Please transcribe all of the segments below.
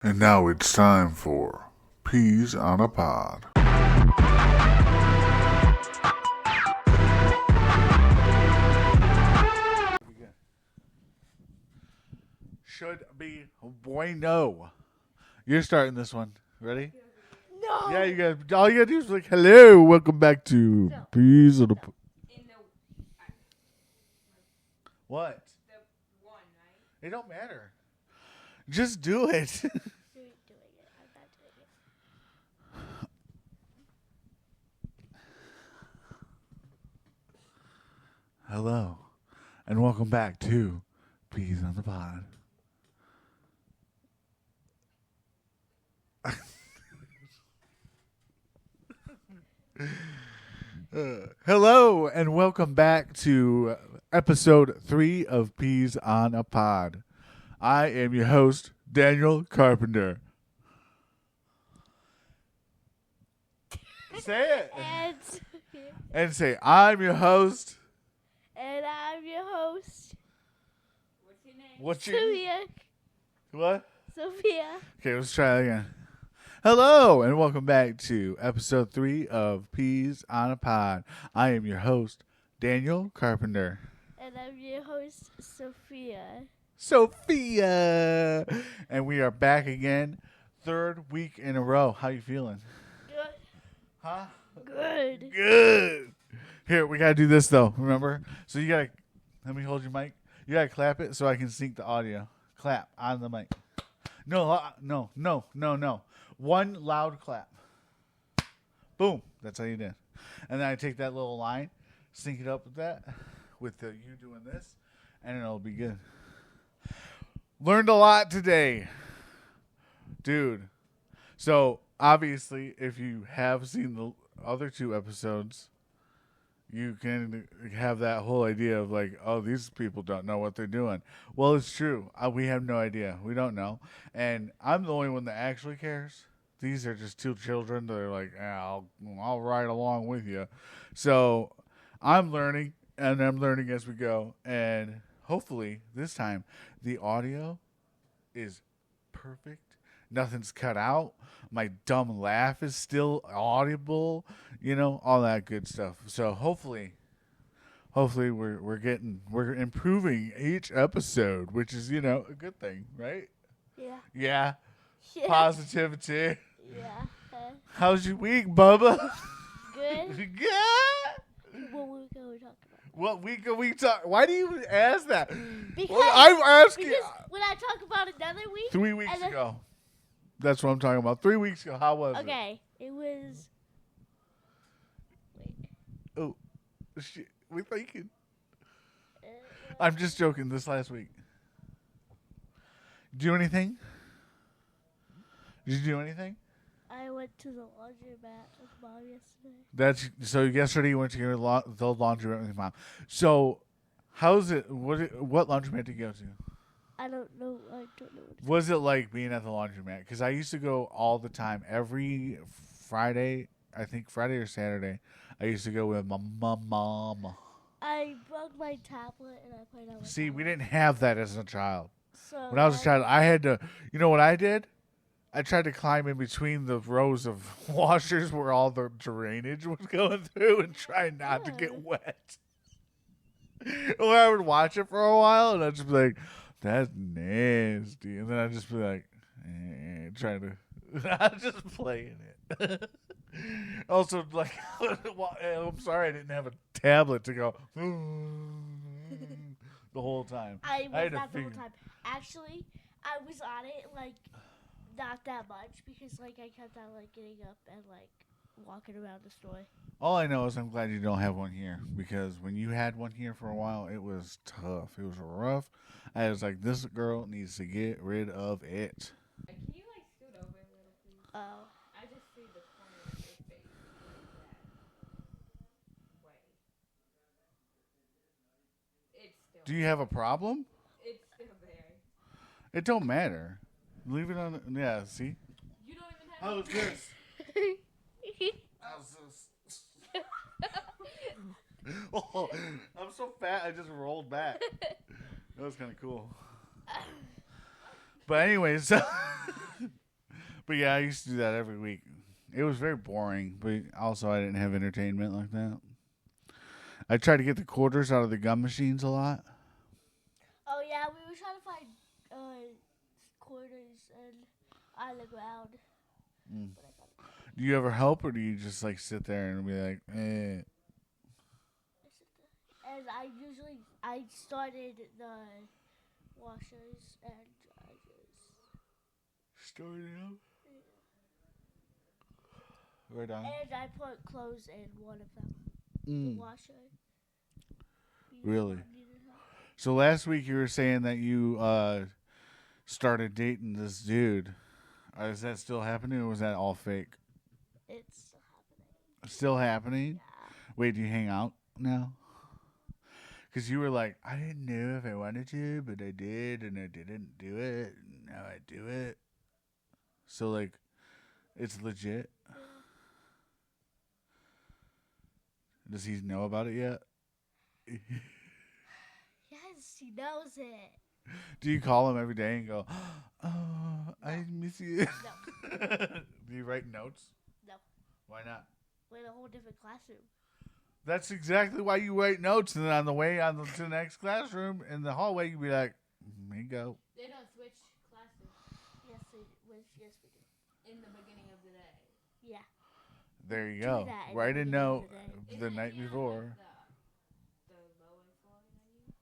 And now it's time for Peas on a Pod. Should be bueno. You're starting this one. Ready? No. Yeah, you guys. All you gotta do is like, hello, welcome back to Peas on a Pod. What? The one, right? It don't matter. Just do it. Doing it. I'm not doing it. Hello, and welcome back to Peas on the Pod. Hello, and welcome back to episode 3 of Peas on a Pod. I am your host, Daniel Carpenter. Say it. And say, I'm your host. And I'm your host, What's your name? What's your Sophia. What? Sophia. Okay, let's try that again. Hello, and welcome back to episode 3 of Peas on a Pod. I am your host, Daniel Carpenter. And I'm your host, Sophia. Sophia! And we are back again, third week in a row. How you feeling? Good. Huh? Good. Good. Here, we gotta do this though, remember? So you gotta, let me hold your mic. You gotta clap it so I can sync the audio. Clap on the mic. No. One loud clap. Boom. That's how you did. And then I take that little line, sync it up with that, with you doing this, and it'll be good. Learned a lot today. Dude. So, obviously, if you have seen the other 2 episodes, you can have that whole idea of like, oh, these people don't know what they're doing. Well, it's true. We have no idea. We don't know. And I'm the only one that actually cares. These are just 2 children that are like, I'll ride along with you. So I'm learning, and I'm learning as we go. And hopefully this time the audio is perfect. Nothing's cut out. My dumb laugh is still audible. You know, all that good stuff. So hopefully we're improving each episode, which is, you know, a good thing, right? Yeah. Yeah. Yeah. Positivity. Yeah. How's your week, Bubba? Good. Good. What week are we talking about? What week are we talking? Why do you ask that? Because, Well, I'm asking. because when I talk about another week. 3 weeks and then- ago. That's what I'm talking about. 3 weeks ago. How was it? Okay. It was. Wait. Oh, shit. We're thinking. I'm just joking. This last week. Do anything? Did you do anything? I went to the laundromat with Mom yesterday. That's so. Yesterday you went to the laundromat with your mom. So, how's it? What laundromat did you go to? I don't know. I don't know. What Was it like being at the laundromat? Because I used to go all the time. Every Friday, I think Friday or Saturday, I used to go with my mom. I broke my tablet and I played on my See, we tablet. didn't have that as a child. So When I was a child, I had to. You know what I did? I tried to climb in between the rows of washers where all the drainage was going through and try not to get wet. Or I would watch it for a while and I'd just be like, that's nasty. And then I'd just be like, trying to, I'm just playing it. Also, like, I'm sorry I didn't have a tablet to go the whole time. I was had to not the whole figure- time. Actually, I was on it like not that much because like I kept on like getting up and like walking around the store. All I know is I'm glad you don't have one here because when you had one here for a while, it was tough. It was rough. I was like, this girl needs to get rid of it. Can you like scoot over a little, please? Oh. I just see the corner of your face that way. It's still. Do you have a problem? It's still there. It don't matter. Leave it on. Yeah, see? You don't even have. How's this? How's this? Oh, I'm so fat, I just rolled back. That was kind of cool. But anyways, but yeah, I used to do that every week. It was very boring, but also I didn't have entertainment like that. I tried to get the quarters out of the gum machines a lot. Oh yeah, we were trying to find quarters and on the ground. Mm. But I got it. Do you ever help, or do you just like sit there and be like, eh? And I started the washers and dryers. Started up. Right on. And I put clothes in one of them. The Mm. washer. Really? Needed help. So last week you were saying that you started dating this dude. Is that still happening, or was that all fake? It's happening. Still happening? Yeah. Wait, do you hang out now? Because you were like, I didn't know if I wanted to, but I did, and I didn't do it. And now I do it. So, like, it's legit. Does he know about it yet? Yes, he knows it. Do you call him every day and go, oh, I miss you? No. Do you write notes? No. Why not? We're in a whole different classroom. That's exactly why you write notes, and then on the way to the next classroom in the hallway, you be like, "Here you go." They don't switch classes Yes, we do. in the beginning of the day. Yeah. There you Do go. that in Write the a beginning note of the day. the Isn't night it, before. Like the lower floor than you?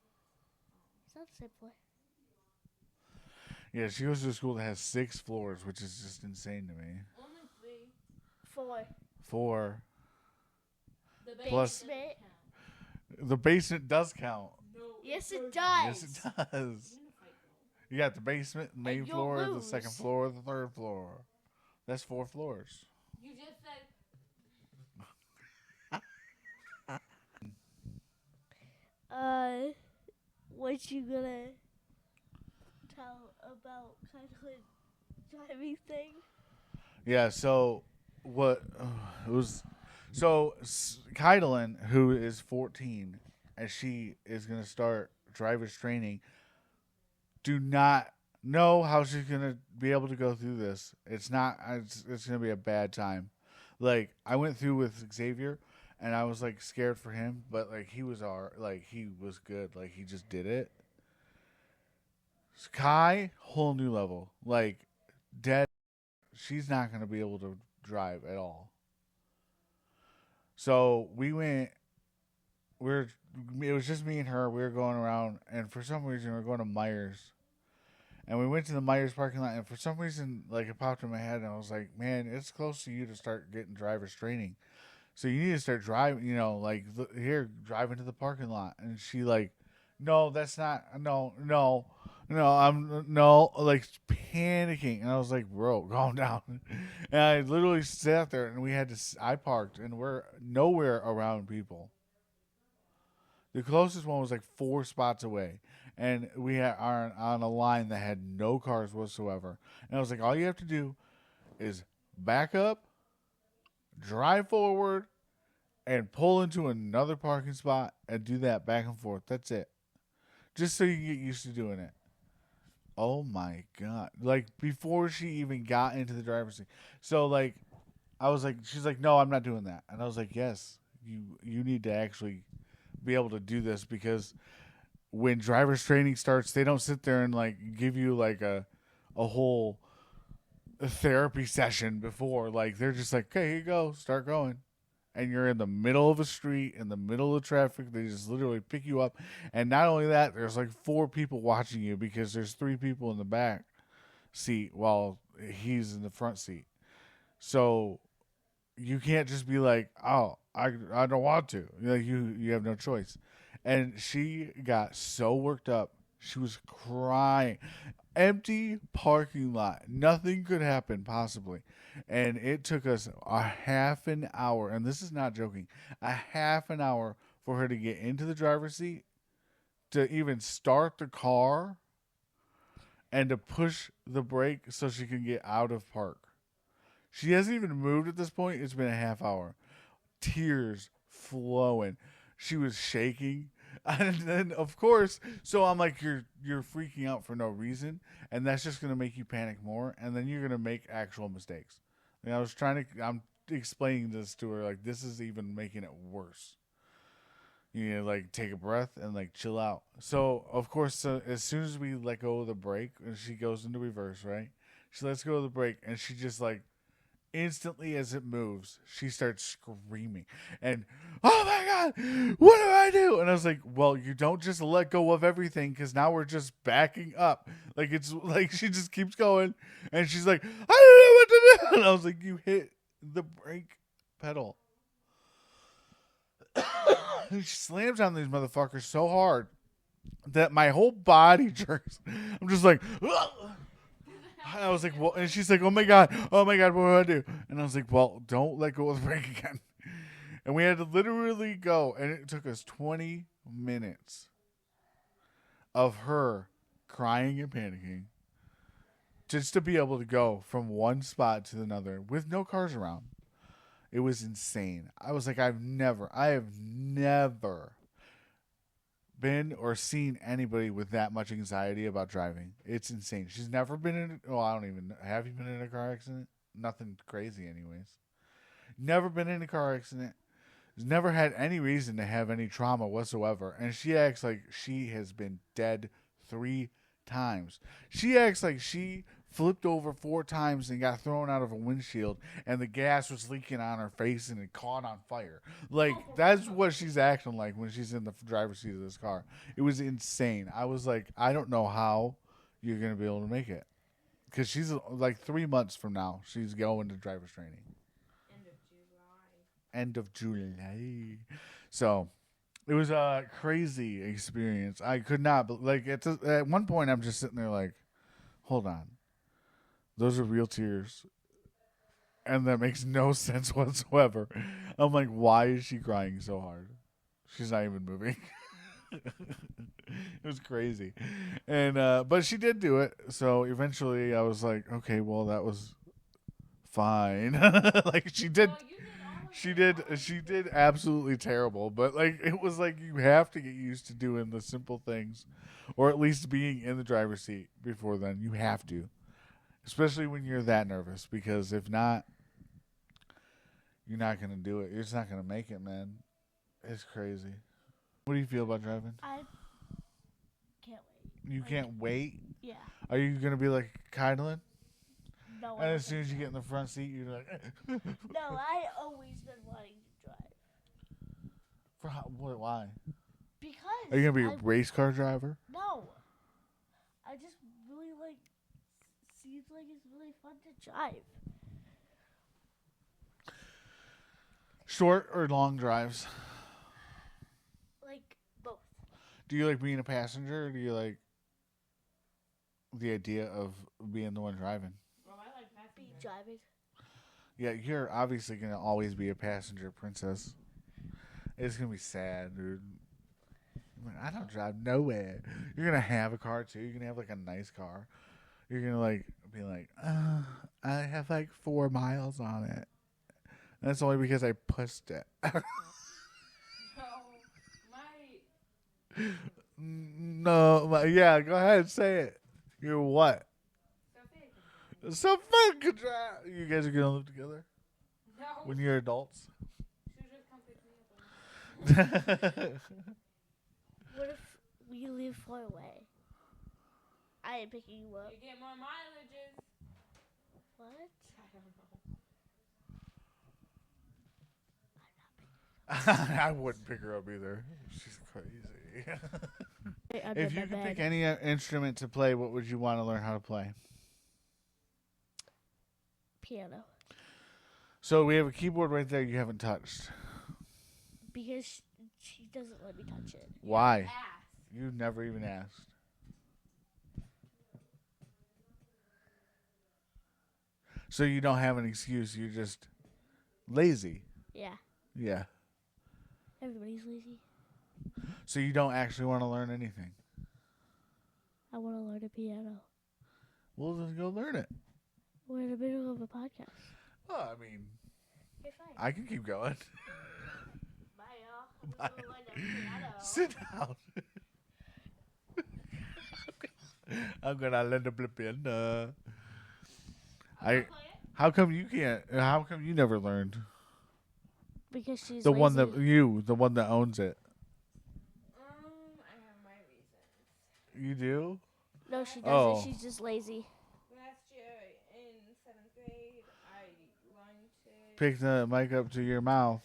It's not the same boy. Yeah, she goes to a school that has 6 floors, which is just insane to me. Only 3. 4. 4. The Plus- basement doesn't count. The basement does count. No, Yes, it Yes, does. it does. You're gonna fight though. You got the basement, main And you'll floor, the lose. second floor, the third floor. That's 4 floors. You just said What you gonna tell about kind of driving thing? Yeah, so what it was so Kaitlyn, who is 14, and she is going to start driver's training, do not know how she's going to be able to go through this. It's going to be a bad time. Like, I went through with Xavier, and I was like scared for him, but like he was good. Like, he just did it. Kai, whole new level. Like, dead. She's not going to be able to drive at all. So we went. It was just me and her. We were going around, and for some reason, we were going to Myers. And we went to the Myers parking lot, and for some reason, like, it popped in my head, and I was like, man, it's close to you to start getting driver's training. So you need to start driving, here, drive into the parking lot. And she like, no, that's not, no, like panicking. And I was like, bro, calm down. And I literally sat there, and I parked, and we're nowhere around people. The closest one was like 4 spots away. And we are on a line that had no cars whatsoever. And I was like, all you have to do is back up, drive forward, and pull into another parking spot and do that back and forth. That's it. Just so you get used to doing it. Oh my God. Like, before she even got into the driver's seat. So, like, I was like, she's like, no, I'm not doing that. And I was like, yes, you need to actually be able to do this, because when driver's training starts, they don't sit there and like give you like a whole therapy session before. Like, they're just like, okay, here you go, start going. And you're in the middle of a street, in the middle of traffic. They just literally pick you up. And not only that, there's like 4 people watching you, because there's 3 people in the back seat while he's in the front seat. So you can't just be like, oh, I don't want to. Like, you have no choice. And she got so worked up. She was crying. Empty parking lot. Nothing could happen possibly. And it took us a half an hour, and this is not joking, a half an hour for her to get into the driver's seat, to even start the car, and to push the brake so she can get out of park. She hasn't even moved at this point. It's been a half hour. Tears flowing. She was shaking. And then, of course, so I'm like, you're freaking out for no reason, and that's just gonna make you panic more, and then you're gonna make actual mistakes. And I'm explaining this to her like this is even making it worse. You need to like take a breath and like chill out. So of course, as soon as we let go of the brake, and she goes into reverse, right? She lets go of the brake, and she just like instantly as it moves, she starts screaming and, "Oh my god, what do I do?" And I was like, "Well, you don't just let go of everything because now we're just backing up." Like it's like she just keeps going, and she's like, "I don't know what to do." And I was like, "You hit the brake pedal." She slams on these motherfuckers so hard that my whole body jerks. I'm just like, ugh. I was like, well, and she's like, oh my god, what do I do? And I was like, well, don't let go of the brake again. And we had to literally go, and it took us 20 minutes of her crying and panicking just to be able to go from one spot to another with no cars around. It was insane. I was like, I have never been or seen anybody with that much anxiety about driving. It's insane. She's never been in. Oh, I don't even. Have you been in a car accident? Nothing crazy, anyways. Never been in a car accident. Has never had any reason to have any trauma whatsoever. And she acts like she has been dead 3 times. She acts like she flipped over 4 times and got thrown out of a windshield, and the gas was leaking on her face and it caught on fire. Like, that's what she's acting like when she's in the driver's seat of this car. It was insane. I was like, I don't know how you're going to be able to make it. Because she's like 3 months from now, she's going to driver's training. End of July. So it was a crazy experience. I could not, but like at one point, I'm just sitting there like, hold on. Those are real tears. And that makes no sense whatsoever. I'm like, why is she crying so hard? She's not even moving. It was crazy. And but she did do it. So eventually I was like, okay, well, that was fine. Like she did absolutely terrible. But like it was like you have to get used to doing the simple things, or at least being in the driver's seat before then. You have to. Especially when you're that nervous, because if not, you're not going to do it. You're just not going to make it, man. It's crazy. What do you feel about driving? I can't wait. You can't wait? Yeah. Are you going to be like Kylan? No. And as soon as you get in the front seat, you're like... No, I always been wanting to drive. For how, what, why? Because... Are you going to be a race car driver? No. I just really like... Seems like it's really fun to drive. Short or long drives? Like, both. Do you like being a passenger, or do you like the idea of being the one driving? Well, I like Be passenger. driving. Yeah, you're obviously going to always be a passenger, princess. It's going to be sad, dude. I don't drive nowhere. You're going to have a car, too. You're going to have, like, a nice car. You're going to, like, be like, I have, like, 4 miles on it. And that's only because I pushed it. No, yeah, go ahead, say it. You're what? So fun could drive. You guys are going to live together? No. When you're adults? She'll just come pick me up. What if we live far away? I ain't picking you up. You get more mileages. What? I don't know. I wouldn't pick her up either. She's crazy. Under If my you could bed. pick any instrument to play, what would you want to learn how to play? Piano. So we have a keyboard right there you haven't touched. Because she doesn't let me touch it. Why? Ass. You never even asked. So you don't have an excuse. You're just lazy. Yeah. Yeah. Everybody's lazy. So you don't actually want to learn anything. I want to learn a piano. Well, then go learn it. We're in the middle of a podcast. Well, I mean, Okay, fine. I can keep going. Bye, y'all. Bye. Learn the piano. Sit down. I'm gonna learn to play piano. How come you can't? How come you never learned? Because she's The lazy. one that owns it. I have my reasons. You do? No, she doesn't. Oh. She's just lazy. Last year in 7th grade, I learned to. Pick the mic up to your mouth.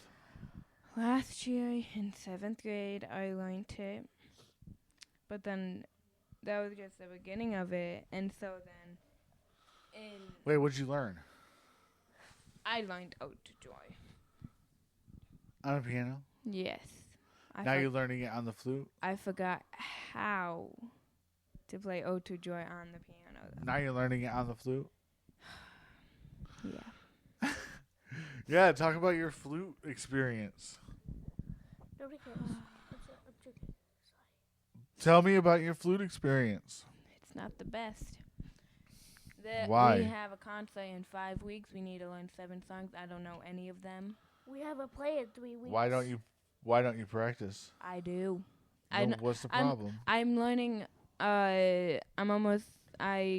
Last year in 7th grade, I learned it. But then that was just the beginning of it. And so then Wait, what'd you learn? I learned Ode to Joy. On a piano? Yes. Now you're learning it on the flute? I forgot how to play Ode to Joy on the piano. Now you're learning it on the flute? Yeah. Yeah, talk about your flute experience. Nobody cares. I'm joking. Tell me about your flute experience. It's not the best. Why? We have a concert in 5 weeks. We need to learn 7 songs. I don't know any of them. We have a play in 3 weeks. Why don't you practice? I do. What's the problem? I'm learning. I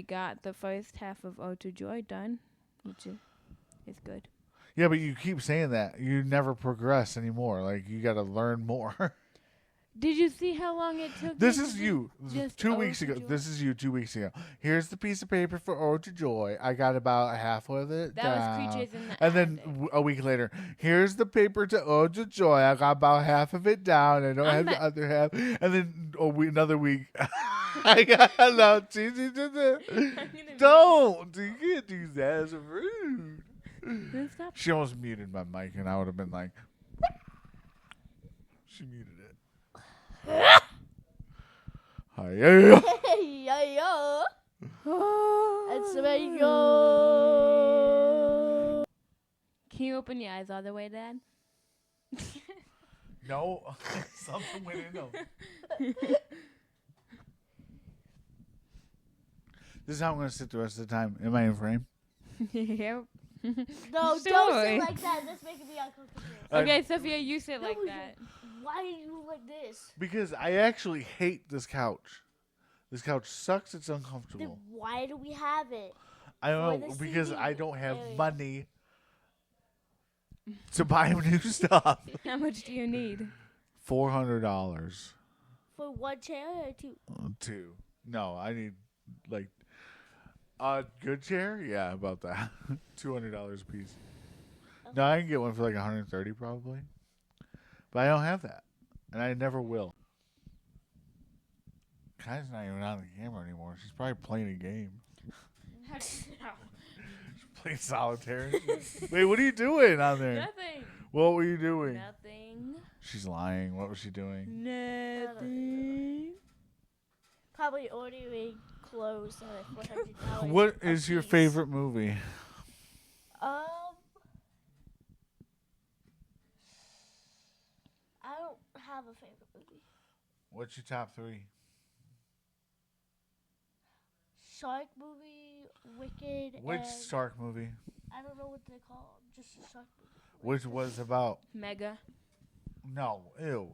got the first half of Ode to Joy done, which is good. Yeah, but you keep saying that. You never progress anymore. Like, you got to learn more. Did you see how long it took? This me is to you. just 2 Ode weeks to ago. Joy? This is you 2 weeks ago. Here's the piece of paper for Ode to Joy. I got about half of it That down. was Creatures in the And then Attic. a week later, here's the paper to Ode to Joy. I got about half of it down. I don't I'm have not- the other half. And then another week, I got enough. Don't. You can't do that. It's rude. Then stop. She almost muted my mic, and I would have been like, she muted it. Hi, yeah. Hey, yo. It's very yo. Can you open your eyes all the way, Dad? No, something went in them. This is how I'm going to sit the rest of the time. Am I in frame? Yep. No, don't Sure. sit like that. That's making me uncomfortable. Okay, Sophia, you sit like No, that. Why are you like this? Because I actually hate this couch. This couch sucks. It's Then uncomfortable. why do we have it? I don't for know. the Because seating I don't have area. money to buy new stuff. How much do you need? $400. For one chair or two? 2. No, I need like a good chair. Yeah, about that. $200 a piece. No, I can get one for like $130 probably, but I don't have that, and I never will. Kai's not even on the camera anymore. She's probably playing a game. She's playing solitaire. Wait, what are you doing on there? Nothing. What were you doing? Nothing. She's lying. What was she doing? Nothing. Probably ordering clothes at $400. What a is your piece. favorite movie? I don't have a favorite movie. What's your top 3? Shark movie, Wicked, Which and shark movie? I don't know what they're called. Just a shark movie. Which was about? Mega. No, ew.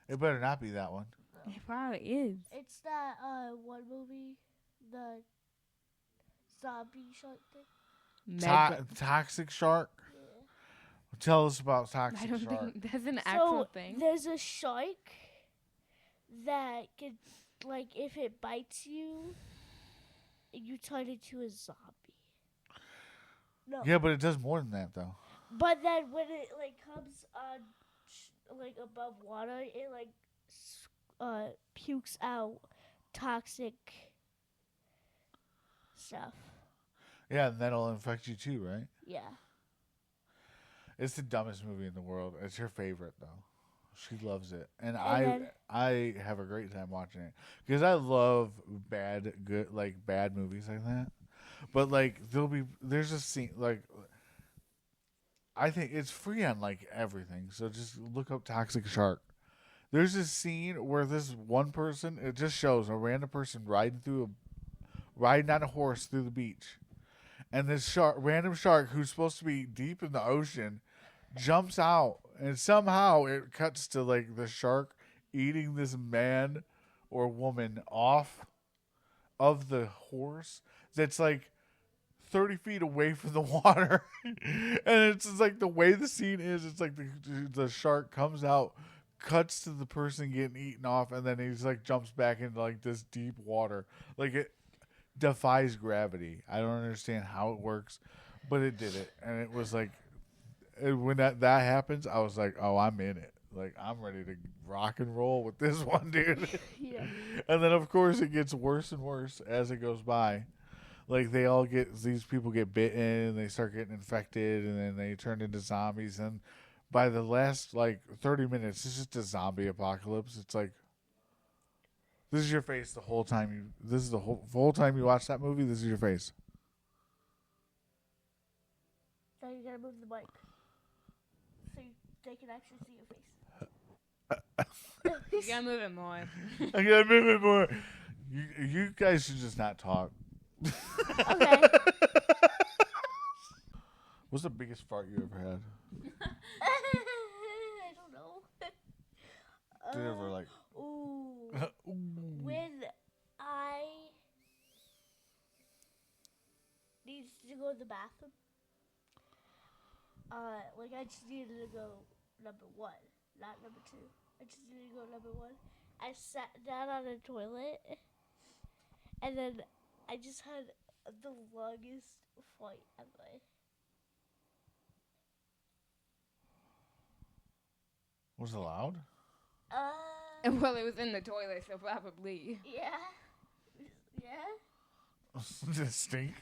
It better not be that one. It probably is. It's that one movie, the zombie shark thing. Mega. Toxic Shark? Yeah. Tell us about I Toxic don't Shark. think that's an actual thing. There's a shark that can, like, if it bites you, you turn into a zombie. No. Yeah, but it does more than that, though. But then when it like comes on, like above water, it like pukes out toxic stuff. Yeah, and that'll infect you too, right? Yeah. It's the dumbest movie in the world. It's her favorite, though. She loves it, and then- I have a great time watching it because I love bad movies like that. But like there's a scene like I think it's free on like everything, so just look up Toxic Shark. There's this scene where this one person, it just shows a random person riding on a horse through the beach, and this random shark who's supposed to be deep in the ocean jumps out, and somehow it cuts to like the shark eating this man or woman off of the horse that's like 30 feet away from the water. And it's just like the way the scene is, it's like the shark comes out, cuts to the person getting eaten off, and then he's like jumps back into like this deep water. Like it defies gravity. I don't understand how it works, but it did it. And it was like when that happens, I was like, oh, I'm in it. Like, I'm ready to rock and roll with this one, dude. Yeah. And then, of course, it gets worse and worse as it goes by. Like, these people get bitten, and they start getting infected, and then they turn into zombies. And by the last, 30 minutes, it's just a zombie apocalypse. It's like, this is your face the whole time the whole time you watch that movie, this is your face. So you gotta move the mic. So they can actually see your face. You gotta move it more. I gotta move it more. You guys should just not talk. Okay. What's the biggest fart you ever had? I don't know. Did you ever Ooh. When I needed to go to the bathroom, I just needed to go number one, not number two. I just needed to go number one. I sat down on the toilet, and then I just had the longest flight ever. Was it loud? Well, it was in the toilet, so probably. Yeah. Yeah. Did it stink?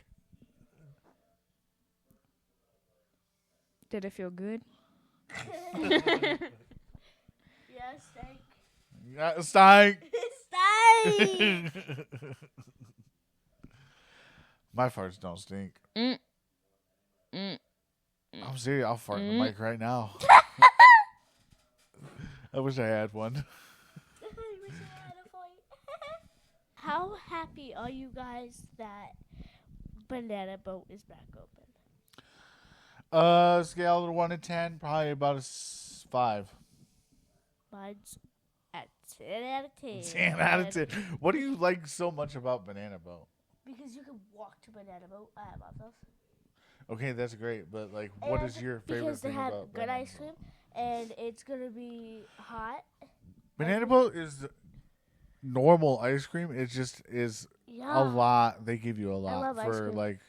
Did it feel good? Yeah, stank. Yeah, stank. Stank! My farts don't stink. Mm. I'm serious. I'll fart in the mic right now. I wish I had one. How happy are you guys that Banana Boat is back open? Scale of 1 to 10, probably about a 5. Mine's at 10 out of 10. 10 out of 10. What do you like so much about Banana Boat? Because you can walk to Banana Boat. I have those. Okay, that's great, but what is your favorite because they thing have about good Banana ice cream, Boat? and it's gonna be hot. Banana Boat is normal ice cream. It just is Yeah. a lot. They give you a lot love ice for cream.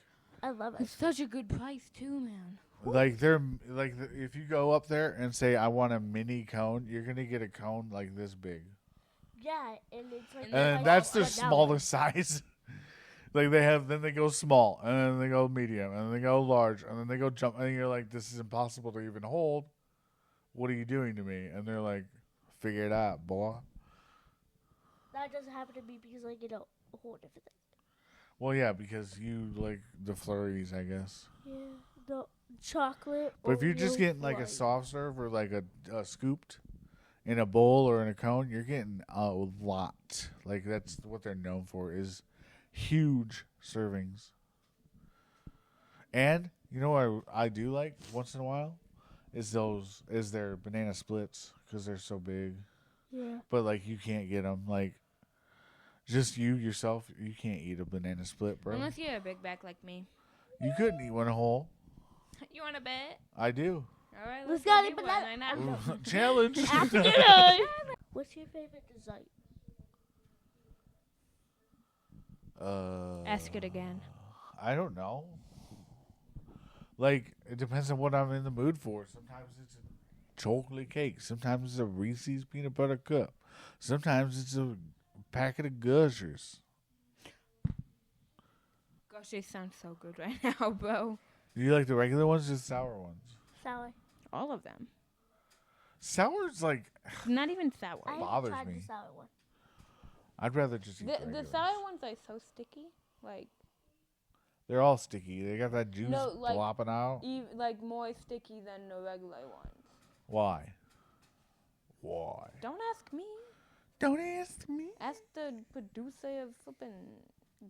I love It's it. such a good price too, man. if you go up there and say I want a mini cone, you're gonna get a cone like this big, Yeah, and it's like. and that's the smallest size. Then they go small, and then they go medium, and then they go large, and then they go jump, and you're like, this is impossible to even hold. What are you doing to me? And they're like, figure it out, boy. That doesn't happen to me because I get a whole different thing. Well, yeah, because you like the flurries, I guess. Yeah, the chocolate. But if you're just Oreo getting like a fluff. soft serve or like a scooped in a bowl or in a cone, you're getting a lot. Like that's what they're known for is huge servings. And you know what I do like once in a while is their banana splits because they're so big. Yeah. But you can't get them just you yourself. You can't eat a banana split, bro. Unless you're a big back like me. You couldn't eat one whole. You want to bet? I do. All right, Let's let's go go. to Do banana- one. I know. Challenge. What's your favorite dessert? Ask it again. I don't know. It depends on what I'm in the mood for. Sometimes it's a chocolate cake. Sometimes it's a Reese's peanut butter cup. Sometimes it's a packet of Gushers. Gosh, they sound so good right now, bro. Do you like the regular ones or the sour ones? Sour. All of them. Sour's Not even sour. I bothers haven't tried me. the sour one. I'd rather just eat The regular sour ones are so sticky. They're all sticky. They got that juice No, flopping out. More sticky than the regular ones. Why? Why? Don't ask me. Don't ask me. Ask the producer of flipping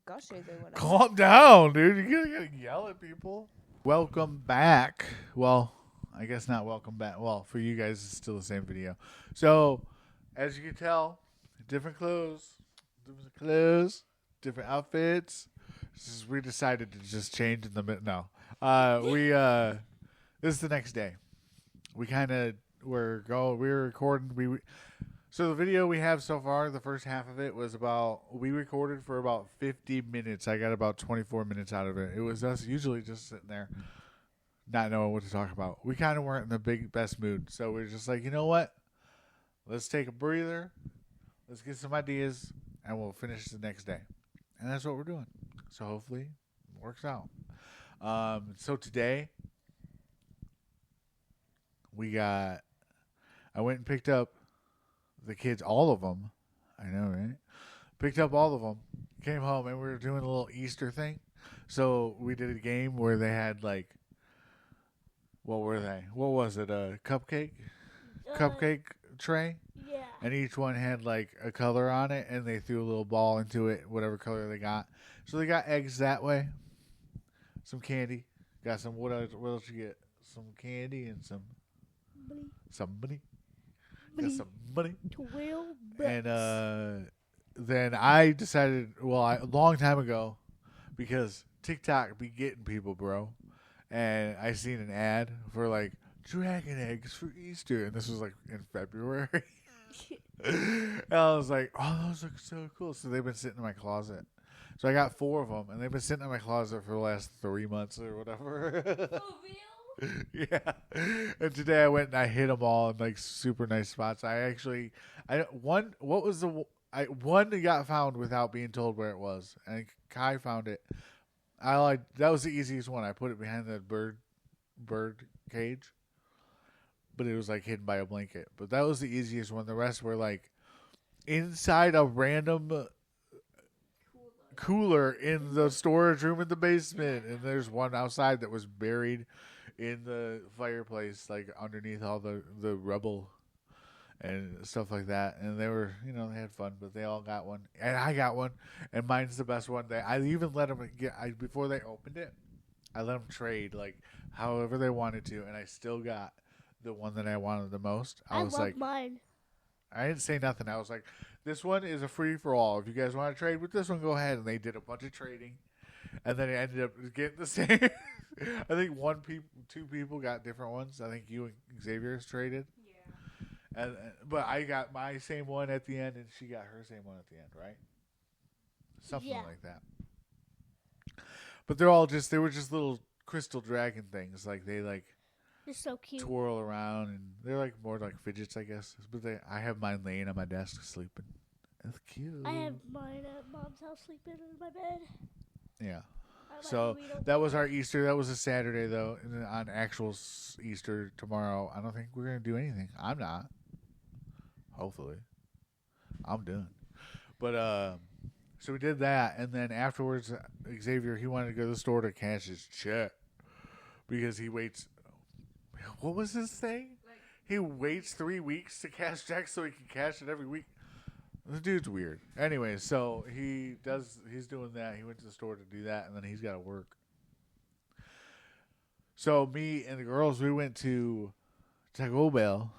Gushers or whatever. Calm down, dude. You gotta yell at people. Welcome back. Well, I guess not welcome back. Well, for you guys, it's still the same video. So, as you can tell, different clothes, different outfits. We decided to just change in the middle. No. This is the next day. We were recording. So the video we have so far, the first half of it was we recorded for about 50 minutes. I got about 24 minutes out of it. It was us usually just sitting there, not knowing what to talk about. We kind of weren't in the best mood. So we were just like, you know what? Let's take a breather. Let's get some ideas, and we'll finish the next day. And that's what we're doing. So hopefully it works out. So today, I went and picked up the kids, all of them. I know, right? Picked up all of them, came home, and we were doing a little Easter thing. So we did a game where they had what were they? What was it? A cupcake tray? Yeah. And each one had a color on it, and they threw a little ball into it, whatever color they got. So they got eggs that way, some candy, got some, what else you get? Some candy and some money. Got some money. 12 bucks. And then I decided, a long time ago, because TikTok be getting people, bro. And I seen an ad for dragon eggs for Easter, and this was in February. And I was like, oh, those look so cool. So they've been sitting in my closet. So I got 4 of them, and they've been sitting in my closet for the last 3 months or whatever. For real? Yeah. And today I went and I hit them all in super nice spots. One that got found without being told where it was, and Kai found it. That was the easiest one. I put it behind the bird cage, but it was hidden by a blanket. But that was the easiest one. The rest were inside a random cooler in the storage room in the basement, and there's one outside that was buried in the fireplace, underneath all the rubble and stuff like that. And they were, they had fun, but they all got one, and I got one, and mine's the best one. I even let them before they opened it, I let them trade however they wanted to, and I still got the one that I wanted the most. I was love mine. I didn't say nothing. I was like, this one is a free for all. If you guys want to trade with this one, go ahead. And they did a bunch of trading, and then it ended up getting the same. I think 2 people got different ones. I think you and Xavier's traded. Yeah. But I got my same one at the end, and she got her same one at the end, right? Something like that. But they were just little crystal dragon things. They're so cute. Twirl around, and they're more like fidgets, I guess. But I have mine laying on my desk sleeping. That's cute. I have mine at Mom's house sleeping in my bed. Yeah. So that was our Easter. That was a Saturday, though. And then on actual Easter tomorrow, I don't think we're going to do anything. I'm not. Hopefully. I'm done. But, so we did that. And then afterwards, Xavier, he wanted to go to the store to cash his check. Because he waits. What was his thing? He waits 3 weeks to cash checks so he can cash it every week. This dude's weird. Anyway, so he's doing that. He went to the store to do that, and then he's got to work. So me and the girls, we went to Taco Bell.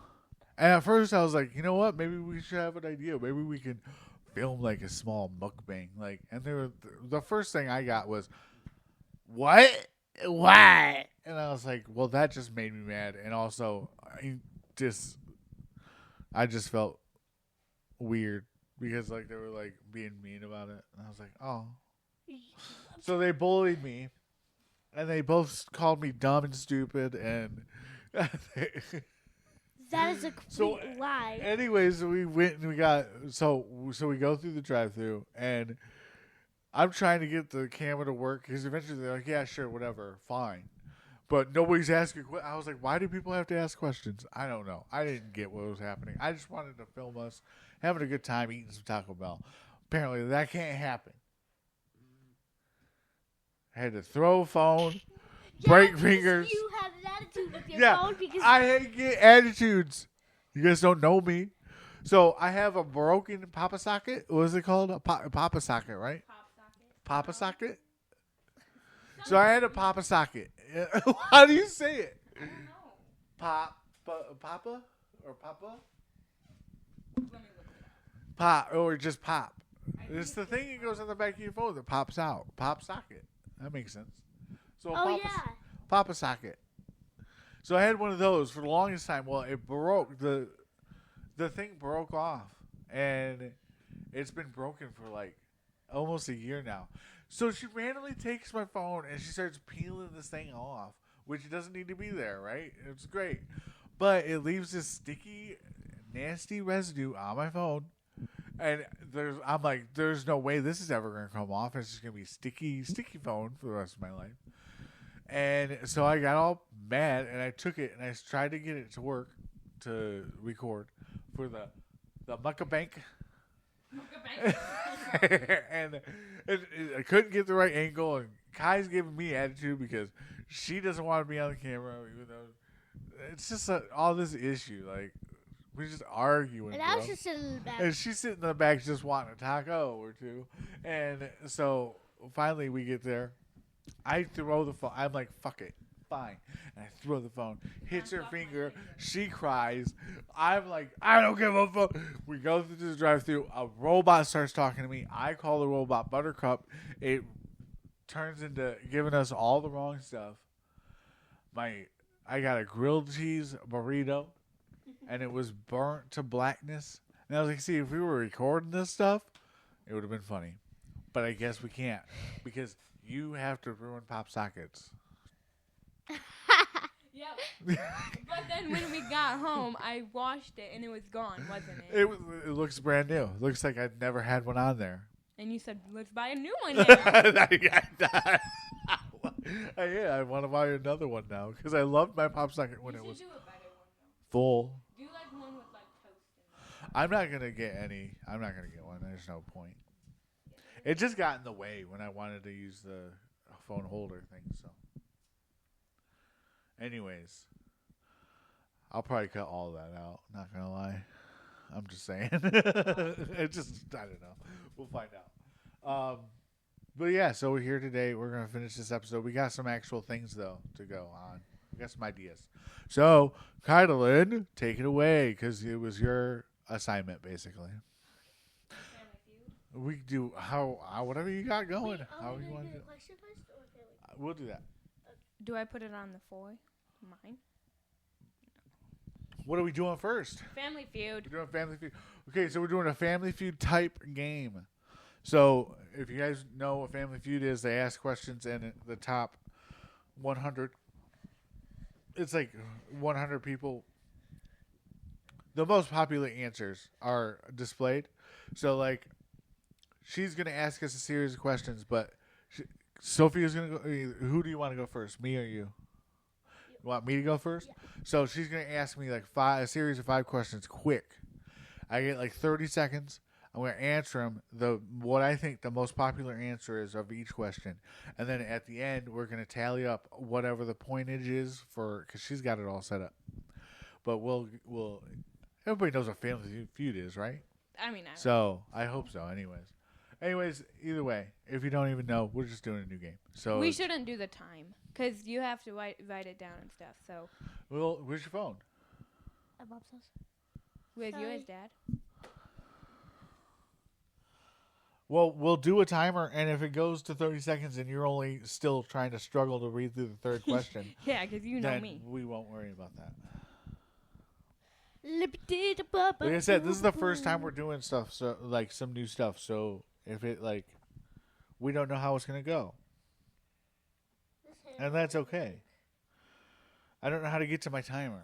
And at first I was like, you know what? Maybe we should have an idea. Maybe we can film a small mukbang. And the first thing I got was, what? Why? And I was like, well, that just made me mad. And also, I just felt weird because they were being mean about it. And I was like, oh. So they bullied me, and they both called me dumb and stupid, and that is a complete lie. Anyways, we went and we got so we go through the drive-through, and I'm trying to get the camera to work because eventually they're like, yeah, sure, whatever, fine. But nobody's asking. I was like, why do people have to ask questions? I don't know. I didn't get what was happening. I just wanted to film us having a good time eating some Taco Bell. Apparently, that can't happen. I had to throw a phone, break fingers. You had an attitude with your phone because I get attitudes. You guys don't know me. So I have a broken Papa socket. What is it called? A Papa socket, right? Papa socket? So I had a Papa socket. How do you say it? Papa or Papa? Pop or just pop. It's the thing that goes on the back of your phone that pops out. Pop socket. That makes sense. So Papa socket. So I had one of those for the longest time. Well, it broke. The thing broke off, and it's been broken for like almost a year now. So she randomly takes my phone and she starts peeling this thing off, which doesn't need to be there, right? It's great, but it leaves this sticky, nasty residue on my phone. And I'm like, there's no way this is ever going to come off. It's just going to be sticky phone for the rest of my life. And so I got all mad, and I took it, and I tried to get it to work to record for the mukbang. And I couldn't get the right angle, and Kai's giving me attitude because she doesn't want to be on the camera, even though it's just all this issue, like. We're just arguing, and I was just sitting in the back. And she's sitting in the back just wanting a taco or two. And so finally we get there. I throw the phone. I'm like, fuck it. Fine. And I throw the phone. Hits her finger. She cries. I'm like, I don't give a fuck. We go through the drive-thru. A robot starts talking to me. I call the robot Buttercup. It turns into giving us all the wrong stuff. I got a grilled cheese burrito. And it was burnt to blackness. And I was like, see, if we were recording this stuff, it would have been funny. But I guess we can't. Because you have to ruin pop sockets. Yep. But then when we got home, I washed it and it was gone, wasn't it? It looks brand new. It looks like I'd never had one on there. And you said, let's buy a new one now. Yeah, I want to buy another one now. Because I loved my pop socket when it was full. Do you like one with like toast in it? I'm not gonna get one. There's no point. It just got in the way when I wanted to use the phone holder thing. So, anyways, I'll probably cut all of that out. Not gonna lie. I'm just saying. It just I don't know. We'll find out. But yeah, so we're here today. We're gonna finish this episode. We got some actual things though to go on. We got some ideas. So, Kydelyn, take it away, because it was your assignment, basically. Family Feud? We do whatever you got going. Wait, how you want to do it. Question first or family? We'll do that. Do I put it on the foil? Mine? What are we doing first? Family Feud. We're doing Family Feud. Okay, so we're doing a Family Feud type game. So, if you guys know what Family Feud is, they ask questions, and the top 100... It's like 100 people. The most popular answers are displayed. So, like, she's going to ask us a series of questions, but Sophia's going to go. Who do you want to go first, me or you? You want me to go first? Yeah. So, she's going to ask me, like, a series of 5 questions quick. I get, like, 30 seconds. I'm going to answer them, what I think the most popular answer is of each question. And then at the end, we're going to tally up whatever the pointage is because she's got it all set up. But we'll everybody knows what Family Feud is, right? I mean, I hope so, Anyways, either way, if you don't even know, we're just doing a new game. So we shouldn't do the time because you have to write it down and stuff. So, well, where's your phone? At Mom's house. Where's yours, Dad? Well, we'll do a timer, and if it goes to 30 seconds and you're only still trying to struggle to read through the third question, yeah, because you know then me. We won't worry about that. Like I said, this is the first time we're doing stuff, so like some new stuff. So if it we don't know how it's gonna go, and that's okay. I don't know how to get to my timer.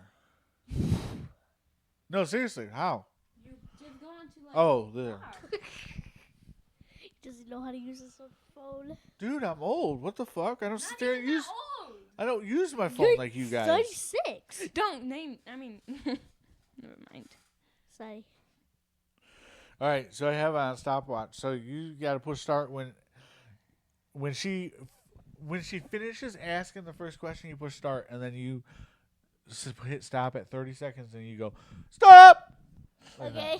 No, seriously, how? You just go onto Oh, there. Doesn't know how to use his phone. Dude, I'm old. What the fuck? I don't sit there and use. Old. I don't use my phone You're like you guys. 36. Don't name. I mean, never mind. Sorry. All right, so I have on stopwatch. So you got to push start when she finishes asking the first question. You push start, and then you hit stop at 30 seconds, and you go stop. Okay.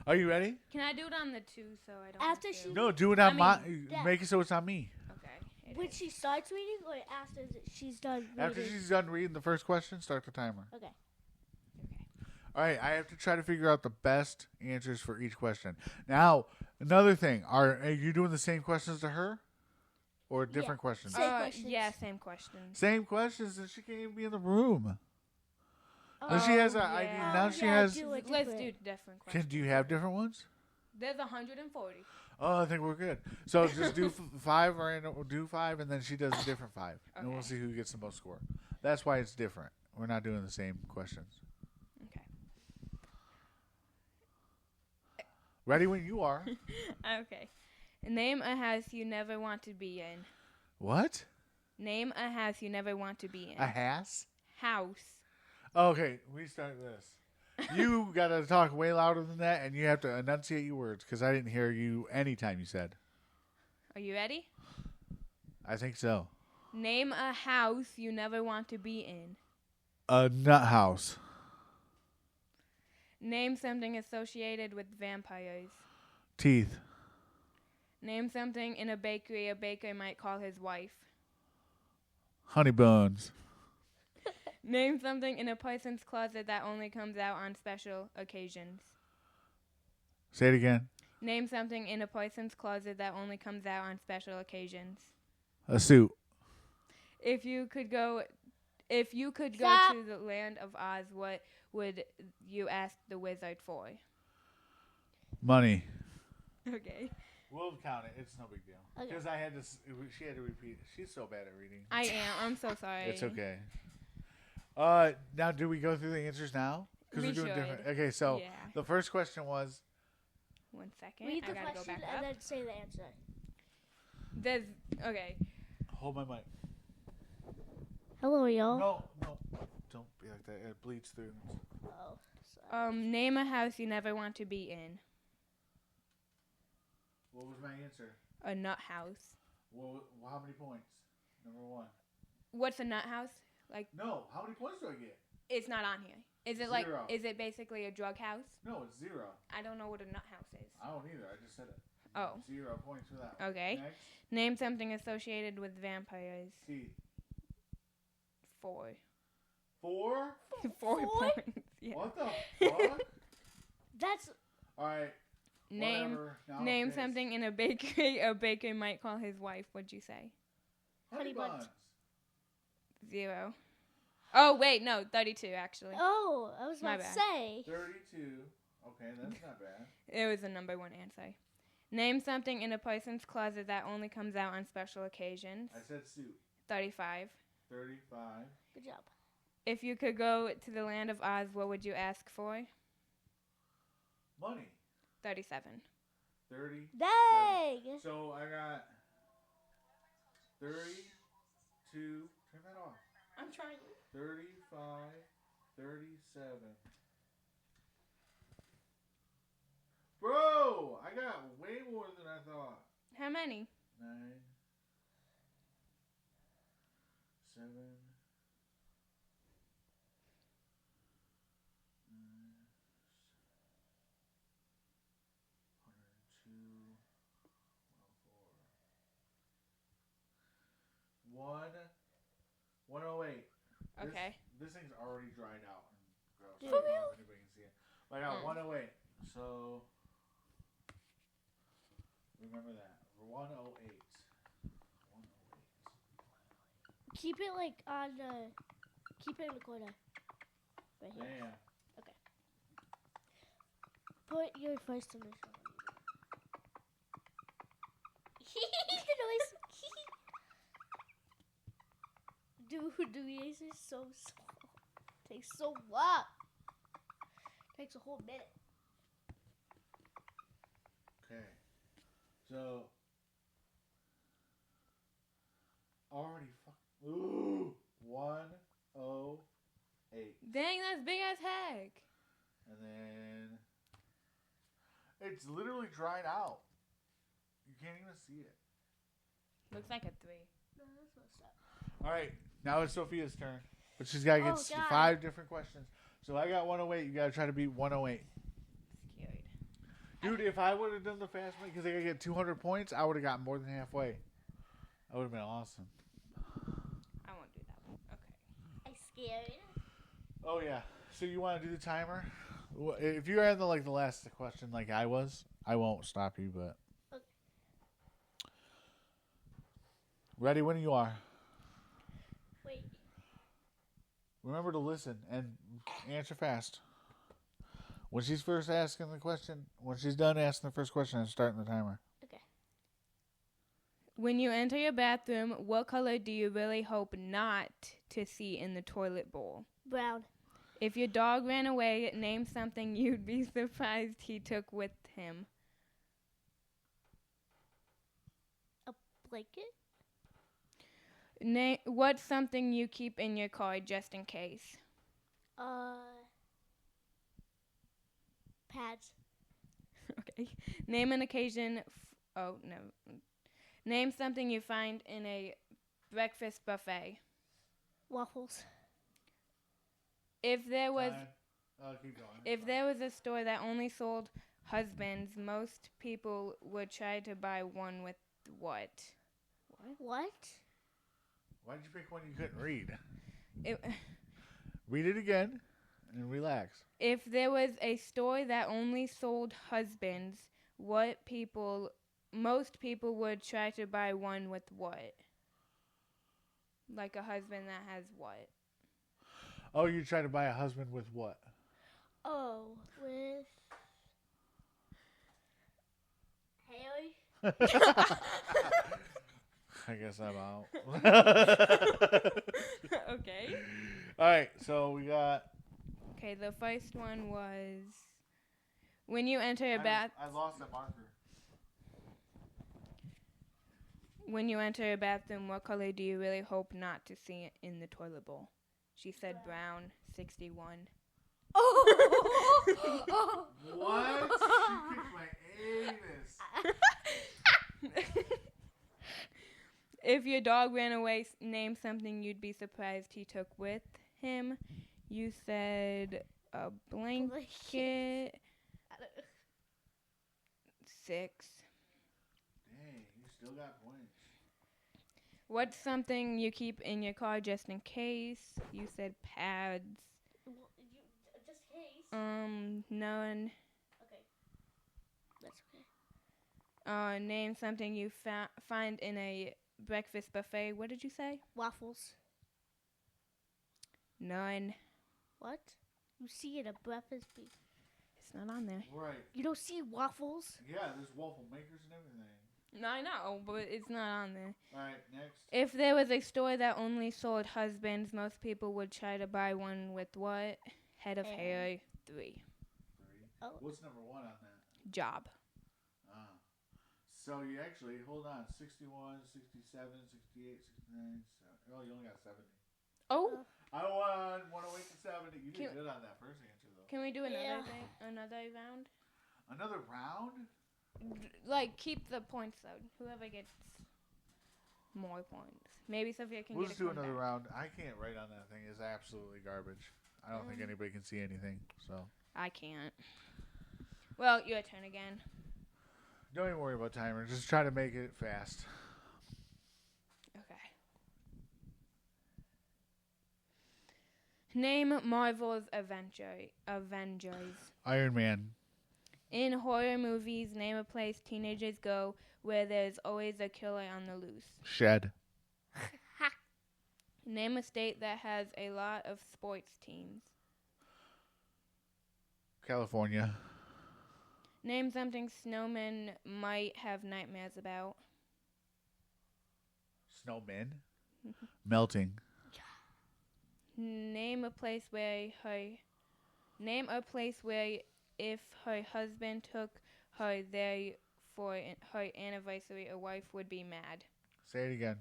Are you ready? Can I do it on the 2 so I don't? After have to? she- No, do it on I my. yeah. Make it so it's on me. Okay. When she starts reading or after she's done reading? After she's done reading the first question, start the timer. Okay. All right, I have to try to figure out the best answers for each question. Now, another thing, are you doing the same questions to her, or different questions? Same questions. Yeah, same questions. Same questions, and she can't even be in the room. Oh, Now she has an yeah. ID. Now she yeah, has. do it Let's different. do different questions. Do you have different ones? There's 140. Oh, I think we're good. So just do 5, or do 5, and then she does a different 5, and we'll Okay. see who gets the most score. That's why it's different. We're not doing the same questions. Okay. Ready when you are. Okay. Name a house you never want to be in. What? Name a house you never want to be in. A house? House. Okay, we start this. You got to talk way louder than that, and you have to enunciate your words, because I didn't hear you anytime you said. Are you ready? I think so. Name a house you never want to be in. A nut house. Name something associated with vampires. Teeth. Name something in a baker might call his wife. Honey buns. Name something in a person's closet that only comes out on special occasions. Say it again. Name something in a person's closet that only comes out on special occasions. A suit. If you could go Stop. to the land of Oz, what would you ask the wizard for? Money. Okay. We'll count it. It's no big deal. Okay. Because she had to repeat it. She's so bad at reading. I am. I'm so sorry. It's okay. Now, do we go through the answers now? Because We we're doing should. different. Okay, so Yeah. the first question was, 1 second. Read I the gotta go question back and up. then say the answer. Okay. hold my mic. Hello, y'all. No, don't be like that. It bleeds through. Oh, sorry. Name a house you never want to be in. What was my answer? A nut house. Well, how many points? Number 1. What's a nut house? Like, No, how many points do I get? it's not on here. Is it Zero. is it basically a drug house? No, it's 0. I don't know what a nut house is. I don't either. I just said it. Oh. 0 points for that. Okay. Next, Name something associated with vampires. teeth. 4. 4? 4 Four? points. Yeah. What the fuck? That's All right. Name Whatever. Now name it's something in a bakery a baker might call his wife. What'd you say? Honey Honey buns. buns. 0. Oh wait, no, 32 actually. oh, I was My about to bad. say. 32. Okay, that's not bad. It was the number 1 answer. Name something in a person's closet that only comes out on special occasions. I said suit. 35. 35. Good job. If you could go to the land of Oz, what would you ask for? Money. 37. 30. Dang! So I got 32. Turn that off. I'm trying. 35. 37. Bro, I got way more than I thought. How many? 9. 7. 108. Okay. This thing's already dried out and gross. For I don't know real? if anybody can see it. But I got 108. So remember that. 108. 108. Keep it like on the. Keep it in the corner. Right here. Damn. Put your first initial. The noise. Dude, the ace is so small. Takes so long. Takes a whole minute. Okay. So already ooh 108. Dang, that's big as heck. And then it's literally dried out. You can't even see it. Looks like a 3. No, that's messed up. All right, now it's Sophia's turn, but she's got to get Oh, God. 5 different questions. So I got 108. You got to try to beat 108. Scared. Dude, if I would have done the fast one, because I got to get 200 points, I would have got more than halfway. That would have been awesome. I won't do that one. Okay. I'm scared. Oh yeah. So you want to do the timer? If you're at the last question, like I was, I won't stop you. But Okay. ready when you are. Wait. Remember to listen and answer fast. When she's first asking the question, when she's done asking the first question, I'm starting the timer. Okay. When you enter your bathroom, what color do you really hope not to see in the toilet bowl? Brown. If your dog ran away, name something you'd be surprised he took with him. A blanket. What's something you keep in your car just in case? Pads. Okay. Name an occasion. Oh, no. Name something you find in a breakfast buffet. Waffles. If there was Keep going. If there was a store that only sold husbands, most people would try to buy one with what? What? Why'd you pick one you couldn't read? It, Read it again and relax. if there was a store that only sold husbands, most people would try to buy one with what? Like a husband that has what? Oh, you try to buy a husband with what? Oh, with Haley. I guess I'm out. Okay. All right, so we got. Okay, the first one was when you enter a bath. I lost that marker. When you enter a bathroom, what color do you really hope not to see in the toilet bowl? She said brown, 61. Oh! What? She kicked my anus. If your dog ran away, name something you'd be surprised he took with him. You said a blanket. 6. Dang, you still got points. What's something you keep in your car just in case? You said pads. Just in case. None. Okay. That's okay. Name something you find in a breakfast buffet. What did you say? Waffles. None. What? You see it a breakfast buffet. It's not on there. Right. You don't see waffles? Yeah, there's waffle makers and everything. No, I know, but it's not on there. All right, next. If there was a store that only sold husbands, most people would try to buy one with what? Head of hair. 3. 3. Oh. What's number 1 on that? Job. So you actually, hold on, 61, 67, 68, 69, 70. Oh, you only got 70. Oh, I won 108 to 70. You did Can- good on that first answer, though. can we do another Yeah. thing? Another round? Another round? Like, keep the points, though. Whoever gets more points. Maybe Sophia can We'll get just a do another comeback. round. I can't write on that thing. It's absolutely garbage. I don't think anybody can see anything, so. I can't. Well, your turn again. Don't even worry about timer. Just try to make it fast. Okay. Name Marvel's Avengers. Iron Man. In horror movies, name a place teenagers go where there's always a killer on the loose. Shed. Name a state that has a lot of sports teams. California. Name something snowmen might have nightmares about. Snowmen. Melting. Name a place where if her husband took her there for her anniversary, a wife would be mad. Say it again.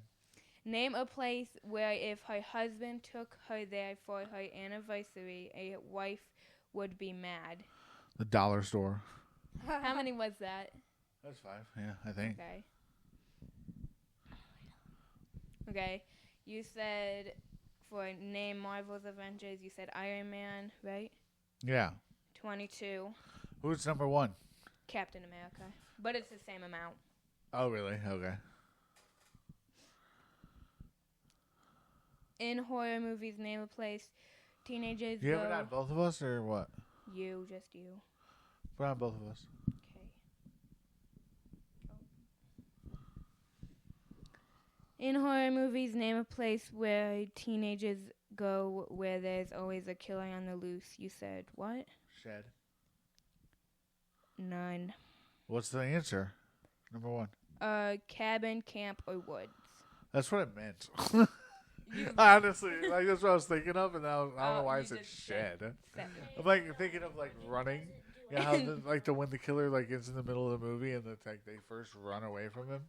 Name a place where if her husband took her there for her anniversary, a wife would be mad. The dollar store. How many was that? That's 5. Yeah, I think. Okay. Okay. You said for name Marvel's Avengers, you said Iron Man, right? Yeah. 22. Who's number 1? Captain America. But it's the same amount. Oh, really? Okay. In horror movies, name a place teenagers You have go. it on both of us or what? You, just you. Put on both of us. Okay. In horror movies, name a place where teenagers go where there's always a killer on the loose. You said what? Shed. None. What's the answer? Number 1. Cabin, camp, or woods. That's what it meant. Honestly, like that's what I was thinking of, and I don't know why I you said just said shed. that. I'm like thinking of like running. Yeah, how when the killer like gets in the middle of the movie and they first run away from him.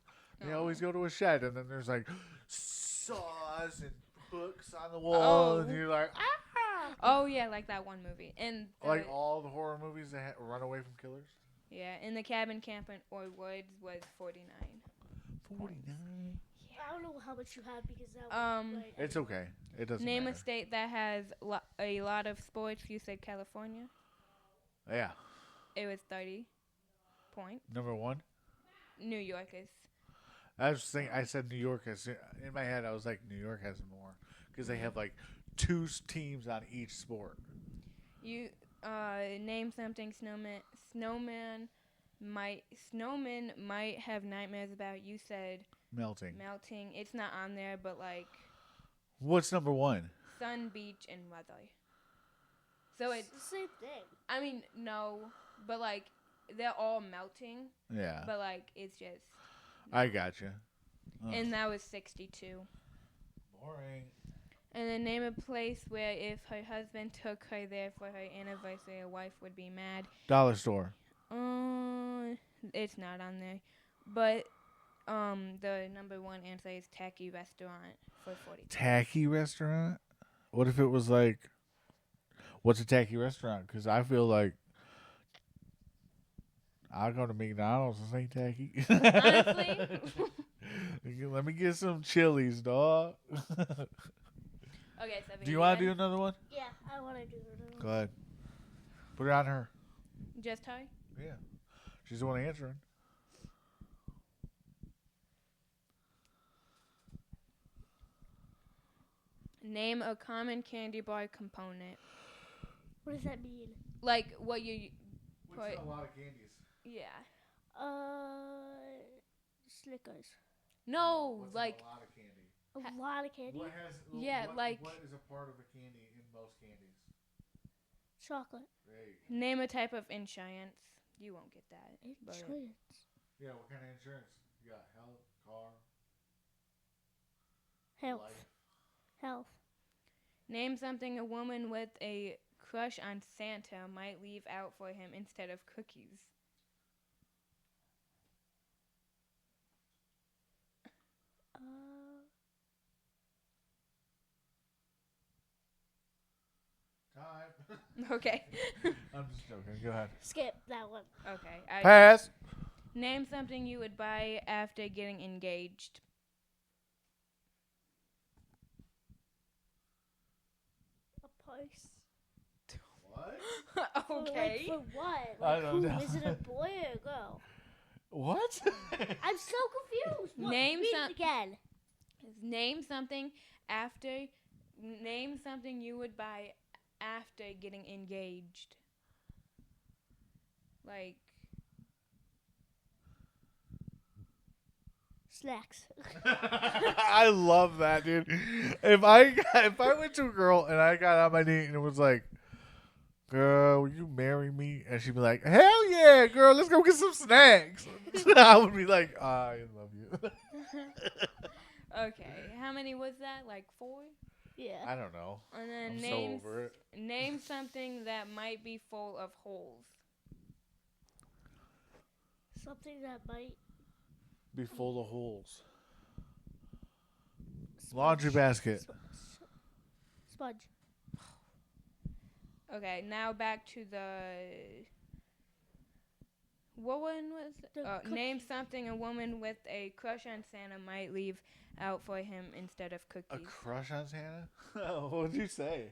They always go to a shed, and then there's like saws and hooks on the wall, and you're like, ah! Oh yeah, like that one movie. And Like all the horror movies that run away from killers. yeah, and the cabin, camp, or woods was 49. 49. I don't know how much you have because that like, It's okay. It doesn't Name matter. a state that has a lot of sports. You said California. Yeah. It was 30 points. Number 1. New York is. I was thinking. I said New York has. In my head, I was like New York has more because they have like 2 teams on each sport. You name something snowmen might have nightmares about. You said Melting. It's not on there, but like What's number 1? sun, beach, and weather. So it's the same thing. I mean, no, but like they're all melting. Yeah. But like it's just. I gotcha. And that was 62. Boring. And then name a place where if her husband took her there for her anniversary, her wife would be mad. Dollar store. It's not on there, but the number 1 answer is tacky restaurant for 40. Tacky restaurant? What if it was like, what's a tacky restaurant? Because I feel like I'll go to McDonald's and say tacky. Honestly. Let me get some Chili's, dog. Okay, so Do you want to do another one? Yeah, I want to do it. Go ahead. Put it on her. Just her? Yeah. She's the one answering. Name a common candy bar component. What does that mean? Like what you put. A lot of candies. Yeah. Snickers. No, What's like a lot of candy? A lot of candy. What has? Yeah, like- What is a part of a candy in most candies? Chocolate. There you go. name a type of insurance. You won't get that. but- Insurance. Yeah. What kind of insurance? You got health, car, Health. life. Health. Name something a woman with a crush on Santa might leave out for him instead of cookies. Time. Okay. I'm just joking. Go ahead. Skip that one. Okay. Pass. Name something you would buy after getting engaged. A purse. What? Okay. For what? I Like, don't know. Is it a boy or a girl? What? I'm so confused. What? Name Read some- it again. Name something after. Name something you would buy after getting engaged. Like. Snacks. I love that, dude. If I went to a girl and I got on my knee and it was like, "Girl, will you marry me?" and she'd be like, "Hell yeah, girl, let's go get some snacks," I would be like, "I love you." Okay. How many was that? Like 4? Yeah. I don't know. And then I'm name so over it. name something that might be full of holes. Something that might. Be full of holes. Laundry basket. Sponge. Okay, now back to the. What one was? The Name something a woman with a crush on Santa might leave out for him instead of cookies. A crush on Santa? What did you say?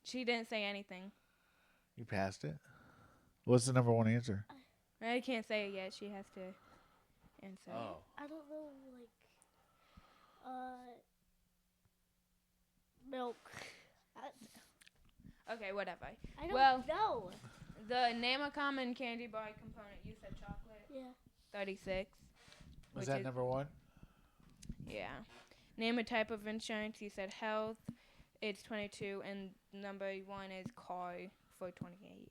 She didn't say anything. You passed it. What's the number 1 answer? I can't say it yet. She has to answer. Oh. I don't know, like, Milk. Okay, whatever. I don't Well- know. The name a common candy bar component. You said chocolate. Yeah. 36. Was which that is- number one? Yeah. Name a type of insurance. You said health. It's 22, and number 1 is car for 28.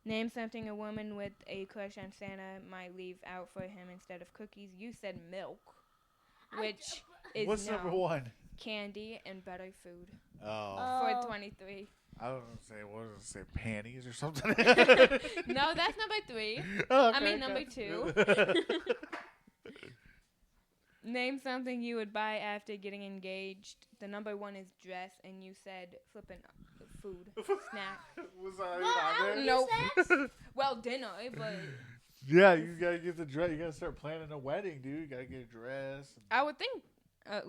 Name something a woman with a crush on Santa might leave out for him instead of cookies. You said milk, which is What's no. number one? Candy and better food Oh. for 23. I was gonna say, what did it say, panties or something? No, that's number 3. Oh, I mean, number 2. two. Name something you would buy after getting engaged. The number 1 is dress, and you said flipping food, snack. Was that What? on there? Nope. Snacks? Well, dinner, but Yeah, you gotta get the dress. You gotta start planning a wedding, dude. You gotta get a dress. I would think, never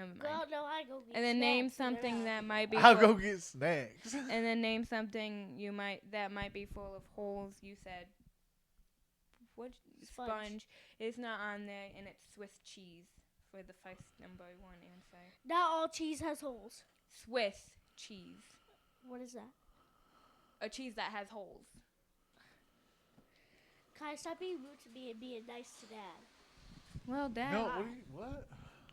mind. Well, no, I go get And then name snacks. They're something not. that might be. I'll full- go get snacks. And then name something that might be full of holes. You said what? Sponge. It's not on there, and it's Swiss cheese for the first number 1 answer. Not all cheese has holes. Swiss cheese, What is that? a cheese that has holes. Kai, stop being rude to me and being nice to Dad. Well, Dad. No, what?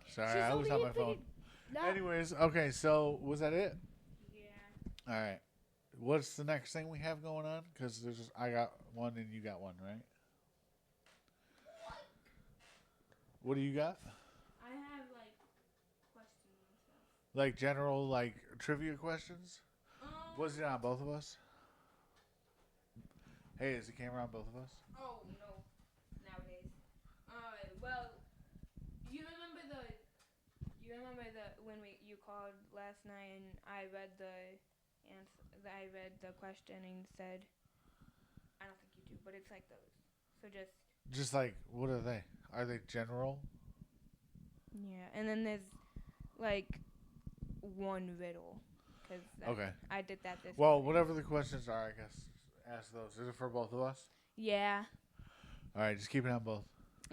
Sorry, She's I was only on my phone. picking- No. Anyways, okay, so was that it? Yeah. All right. What's the next thing we have going on? Because I got one and you got one, right? What do you got? I have questions and stuff. Like general trivia questions? Was it on both of us? Hey, is the camera on both of us? Oh no, nowadays. Well, you remember when you called last night and I read the question and said, I don't think you do, but it's like those. So Just like, what are they? Are they general? yeah, and then there's one riddle. Okay. I did that this. Well, morning. whatever the questions are, I guess, ask those. Is it for both of us? Yeah. All right, just keep it on both.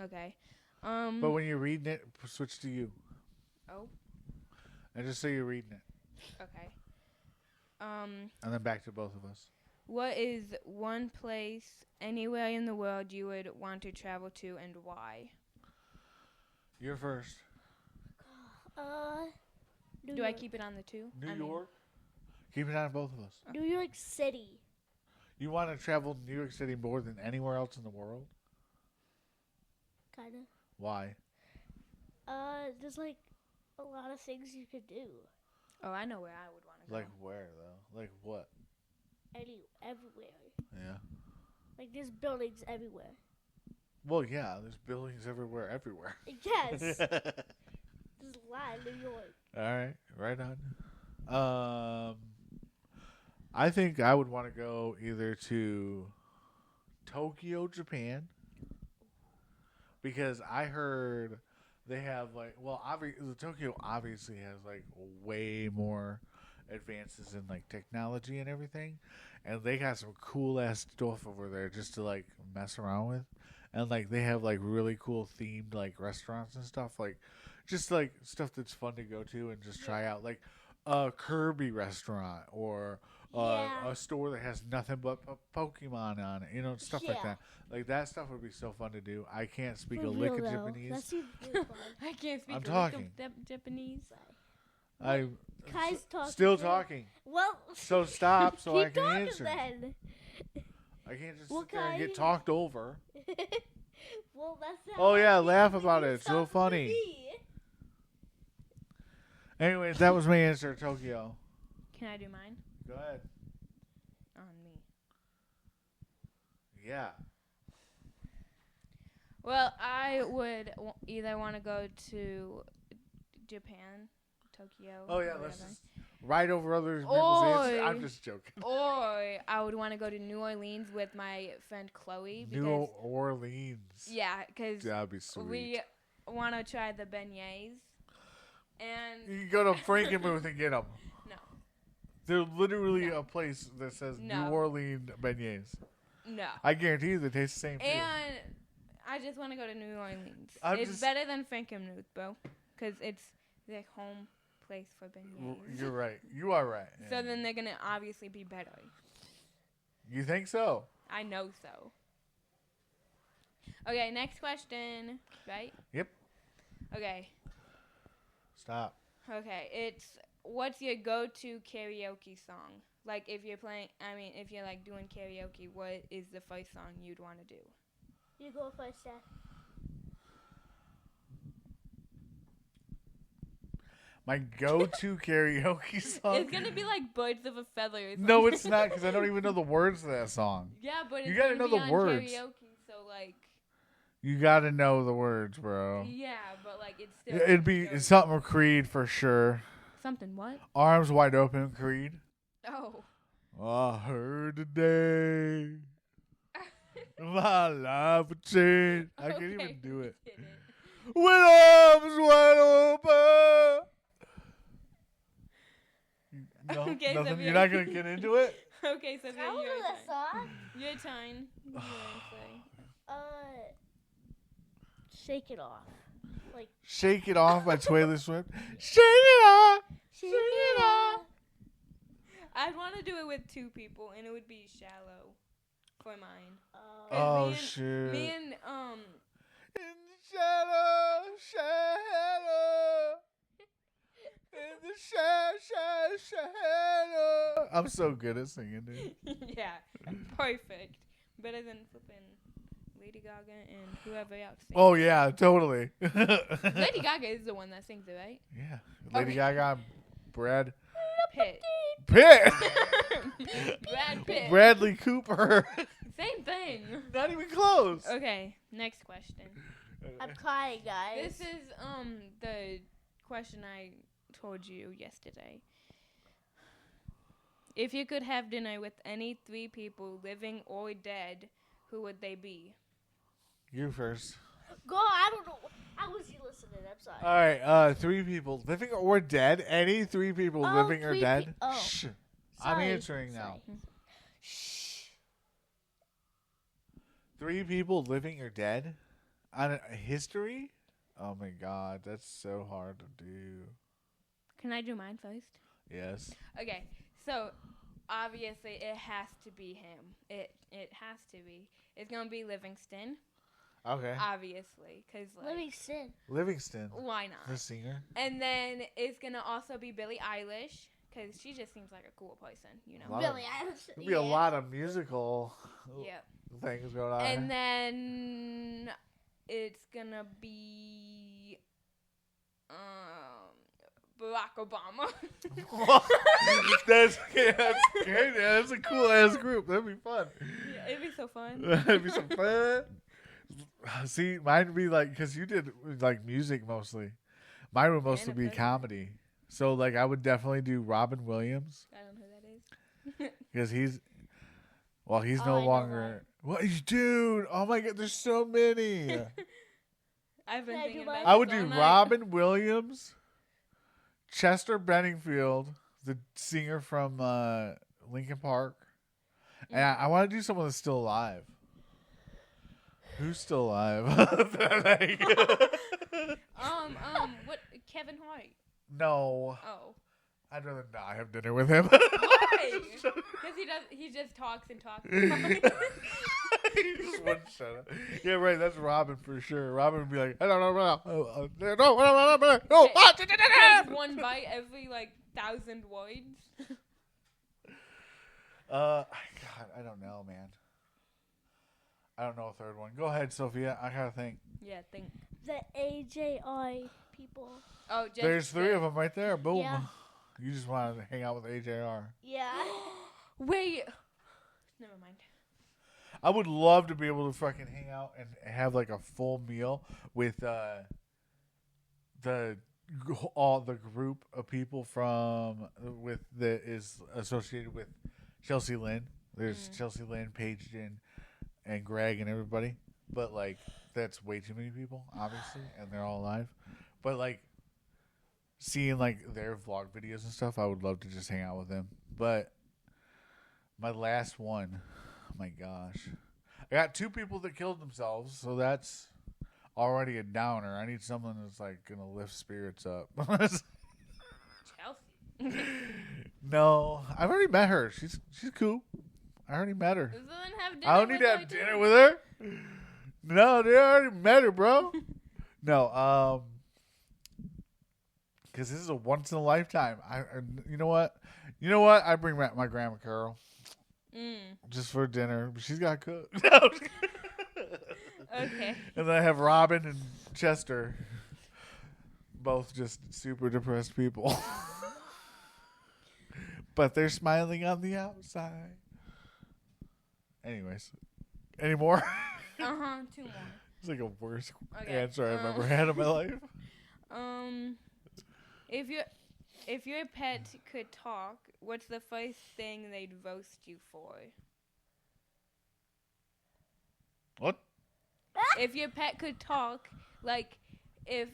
Okay. But when you're reading it, switch to you. Oh. And just say you're reading it. Okay. And then back to both of us. What is one place anywhere in the world you would want to travel to and why? You're first. New Do I York. keep it on the 2? New York? Keep it on both of us. New York City. You want to travel to New York City more than anywhere else in the world? Kinda. Why? There's a lot of things you could do. Oh, I know where I would want to go. Like where, though? Like what? Everywhere. Yeah. There's buildings everywhere. Well, yeah, there's buildings everywhere. Yes. There's a lot in New York. All right, right on. I think I would want to go either to Tokyo, Japan, because I heard they have Tokyo obviously has way more advances in technology and everything, and they got some cool ass stuff over there just to mess around with, and they have really cool themed restaurants and stuff, just stuff that's fun to go to and just try out, a Kirby restaurant or Yeah. a store that has nothing but Pokemon on it, stuff like Yeah. that. That stuff would be so fun to do. I can't speak For a real, lick of though. Japanese. That seems really fun. I can't speak I'm a lick talking. of Japanese. I'm Kai's talking. still too. talking. Well, So stop so I keep can talking answer. then. I can't just Well, sit there and get Kai- talked over. Well, that's not Oh, how yeah, I laugh feel. about You it. It's so talk to funny. me. Anyways, that was my answer, Tokyo. Can I do mine? Go ahead. On me. Yeah. Well, I would either want to go to Japan, Tokyo. Oh, yeah, or let's whatever. just ride over other people's answers. Oi. I'm just joking. Or I would want to go to New Orleans with my friend Chloe. Because, New Orleans. yeah, because That'd be sweet. we want to try the beignets. And You can go to Frankenmuth and get them. no, They're literally No. a place that says No. New Orleans beignets. no. I guarantee you they taste the same too. And I just want to go to New Orleans. I'm It's just- better than Frankenmuth, bro, because it's their home place for beignets. You're right. You are right. So then they're gonna obviously be better. You think so? I know so. Okay, next question. Right? Yep. Okay. Stop. Okay. It's what's your go-to karaoke song? Like if you're like doing karaoke, what is the first song you'd want to do? You go first, Dad. My go-to karaoke song. It's gonna be like "Birds of a Feather." Or something. No, it's not, because I don't even know the words to that song. Yeah, but You it's gotta gonna know be the on words. karaoke, so like. You gotta know the words, bro. Yeah, but like it's still. It'd be something of Creed for sure. Something what? Arms Wide Open, Creed. Oh. I heard today my life would change. I can't even do it. With arms wide open. No, Okay, nothing. Sophia. You're not gonna get into it. Okay, so I then don't know your that turn. song. Your turn. What do you wanna say? Shake It Off. Like, Shake It Off by Taylor Swift. Shake it off. Shake It Off. I'd want to do it with two people, and it would be "Shallow" for mine. Oh me and, shit. Me and In the shadow. In the shadow. I'm so good at singing, dude. yeah, perfect. Better than flipping Lady Gaga and whoever else sings. Oh yeah, totally. Lady Gaga is the one that sings it, right? Yeah, Lady Okay. Gaga, Brad Pitt. Pitt, Brad Pitt. Bradley Cooper. Same thing. Not even close. Okay, next question. I'm crying, guys. This is the question I told you yesterday. If you could have dinner with any three people, living or dead, who would they be? You first. Go, I don't know. How was you listening? I'm sorry. All right, three people, living or dead. Any three people, Oh, living or three dead. oh. Shh. I'm Sorry. answering now. Sorry. Shh. Three people, living or dead, on a history. Oh my God, that's so hard to do. Can I do mine first? Yes. Okay, so obviously it has to be him. It has to be. It's gonna be Livingston, Okay. obviously, cause like Livingston. Livingston, why the not? singer. And then it's gonna also be Billie Eilish, cause she just seems like a cool person, you know. Wow. Billy Eilish. There'll be a lot of musical Yep. things going on. And then it's gonna be Barack Obama. that's good. Yeah, that's a cool ass group. That'd be fun. Yeah, it'd be so fun. That'd be some fun. See, mine would be like, because you did like music mostly. Mine would mostly a be president. comedy. So like, I would definitely do Robin Williams I don't know who that is. because he's no I know longer. What, dude? Oh my God, there's so many. I've been Can I thinking do about mine? I would this do all night. Robin Williams, Chester Benningfield, the singer from Linkin Park, and I want to do someone that's still alive. Who's still alive? What? Kevin Hart. No, Oh. I'd rather not have dinner with him. Why? Because he just talks and talks. He just wouldn't shut up. Yeah, right. That's Robin for sure. Robin would be like, I don't know. No. Takes one bite every 1,000 words. God, I don't know, man. I don't know a third one. Go ahead, Sophia. I gotta think. Yeah, think. The AJI people. Oh, just There's three of them right there. Boom. Yeah. You just want to hang out with AJR. Yeah. Wait. Never mind. I would love to be able to fucking hang out and have like a full meal with all the group of people that is associated with Chelsea Lynn. There's Chelsea Lynn, Paige, and Greg and everybody. But like that's way too many people, obviously, and they're all alive. But like seeing like their vlog videos and stuff, I would love to just hang out with them. But my last one, oh my gosh, I got two people that killed themselves, so that's already a downer. I need someone that's like gonna lift spirits up. No, I've already met her. She's cool. I already met her. So then have dinner I don't need to have dinner with her. No, they already met her, bro. No, because this is a once in a lifetime. You know what? I bring back my grandma Carol just for dinner. She's got to cook. Okay. And then I have Robin and Chester, both just super depressed people, but they're smiling on the outside. Anyways, any more? 2 more. It's like a worst Okay. answer I've ever had in my life. If your pet could talk, what's the first thing they'd roast you for? What? If your pet could talk, like if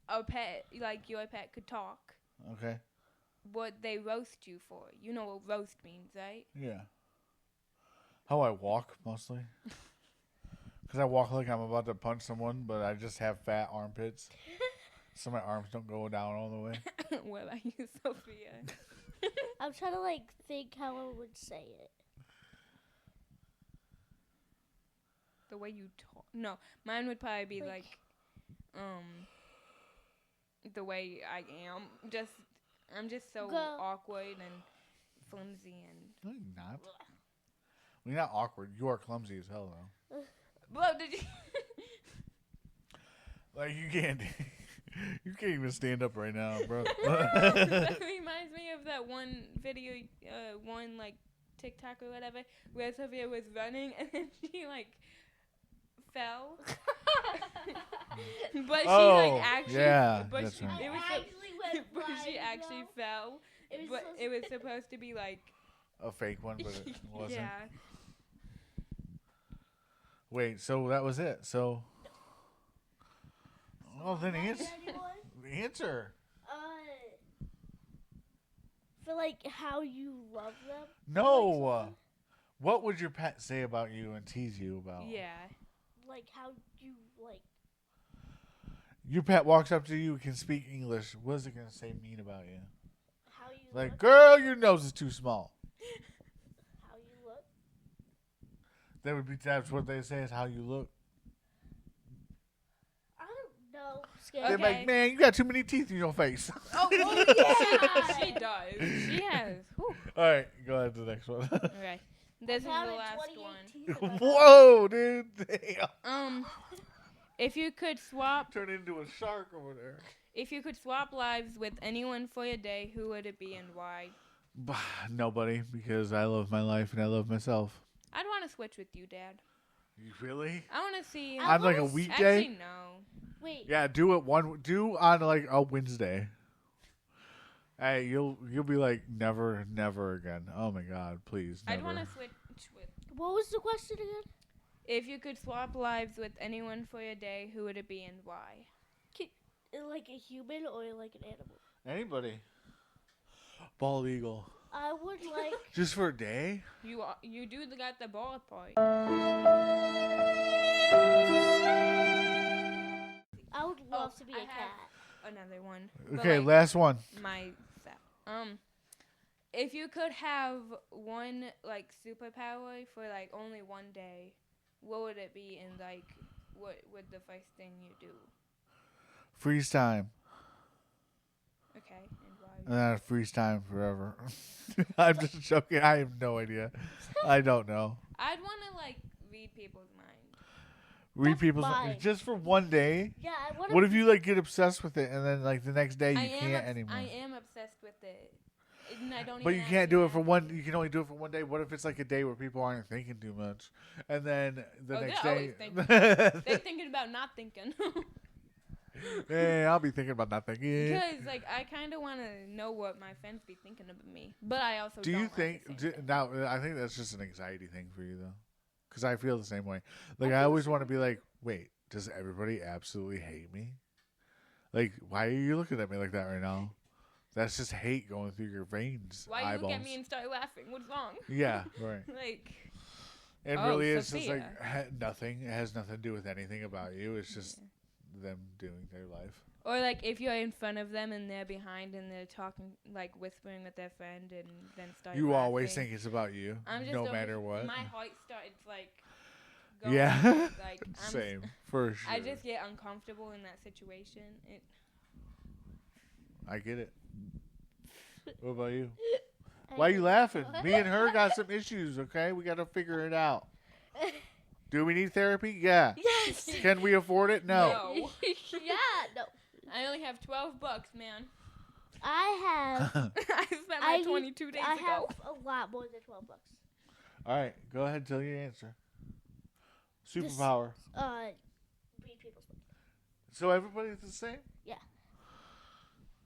a pet, like your pet could talk, Okay. what they roast you for? You know what roast means, right? Yeah. How I walk, mostly. Because I walk like I'm about to punch someone, but I just have fat armpits. So my arms don't go down all the way. What about you, Sophia? I'm trying to think how I would say it. The way you talk. No, mine would probably be the way I am. I'm just so awkward and flimsy and. No, you're not. Well, you're not awkward. You are clumsy as hell, though. Well, did you? Like you can't even stand up right now, bro. That reminds me of that one video, TikTok or whatever, where Sophia was running and then she fell. But she actually, yeah, but that's she, right. it was but she flying, actually though. fell. But it was supposed to be a fake one, but it wasn't. Yeah. Wait, so that was it. So, then answer. For how you love them. No. What would your pet say about you and tease you about? Yeah. How you Your pet walks up to you, can speak English. What is it gonna say mean about you? How you look. Girl, your nose is too small. How you look. That's what they say is how you look. I don't know. They're like, man, you got too many teeth in your face. Oh yeah. She does. She has. Whew. All right, go ahead to the next one. Okay. This is the last one. Whoa, dude. Damn. If you could swap Turn into a shark over there. If you could swap lives with anyone for a day, who would it be and why? Nobody, because I love my life and I love myself. I'd want to switch with you, Dad. You really? I want to see. On a weekday? Actually, no. Wait. Yeah, do on a Wednesday. Hey, you'll be like never again. Oh my God, please. Never. I'd want to switch with. What was the question again? If you could swap lives with anyone for a day, who would it be and why? Like a human or like an animal? Anybody. Bald eagle. I would like. Just for a day? You do got the ball part. I would love to be a cat. Another one. Okay, last one. If you could have one superpower for only one day, what would it be and what would the first thing you do? Freeze time. Okay, and why? And then I freeze time forever. I'm just joking. I have no idea. I don't know. I'd want to read people's minds. Read people's just for one day. Yeah, I want. What if you get obsessed with it and then the next day you can't anymore? I am obsessed with it. And I don't but even you can't do it for one. You can only do it for one day. What if it's a day where people aren't thinking too much, and then the next day they're thinking about not thinking. Hey, I'll be thinking about not thinking. Because I kind of want to know what my friends be thinking of me, but I also do don't you think now? I think that's just an anxiety thing for you though, because I feel the same way. I always want to be wait, does everybody absolutely hate me? Why are you looking at me like that right now? That's just hate going through your veins. Why eyeballs. you look at me and start laughing? What's wrong? Yeah, right. It really is just nothing. It has nothing to do with anything about you. It's just them doing their life. Or like if you're in front of them and they're behind and they're talking, like whispering with their friend, and then start. You laughing. always think it's about you, I'm just no over- matter what. My heart started like. Going, Yeah. Like Same, for sure. I just get uncomfortable in that situation. I get it. What about you? Why are you laughing? Me and her got some issues, okay? We got to figure it out. Do we need therapy? Yeah. Yes. Can we afford it? No. Yeah. No. I only have $12, man. I have. I spent like 22 days I ago. have a lot more than $12. All right, go ahead and tell your answer. Superpower. Read people's minds. So everybody's the same? Yeah.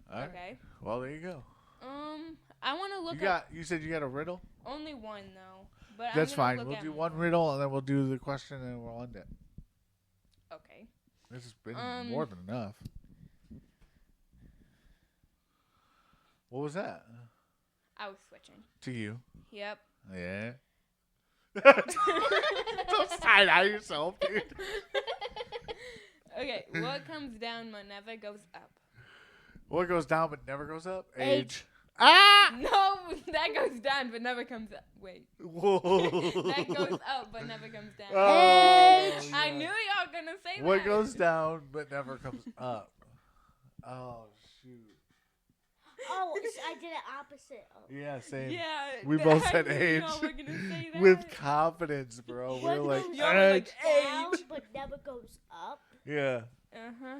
All right. Okay. Well, there you go. I want to look up You said you got a riddle? only one though. But That's I'm gonna fine. look We'll at do more. one riddle and then we'll do the question and we'll end it. Okay. This has been more than enough. What was that? I was switching. To you. Yep. Yeah. Don't side eye yourself, dude. Okay. What comes down but never goes up? What goes down but never goes up? Age. Ah! No, that goes down but never comes up. Wait. Whoa. That goes up but never comes down. Oh, I yeah. knew y'all gonna say that. What goes down but never comes up? Oh, shoot. Oh, I did it opposite. Oh. Yeah, same. Yeah. We both I said knew age. y'all were gonna say that. With confidence, bro. What We're like, goes Y'all were like, down age. but never goes up. yeah. Uh-huh.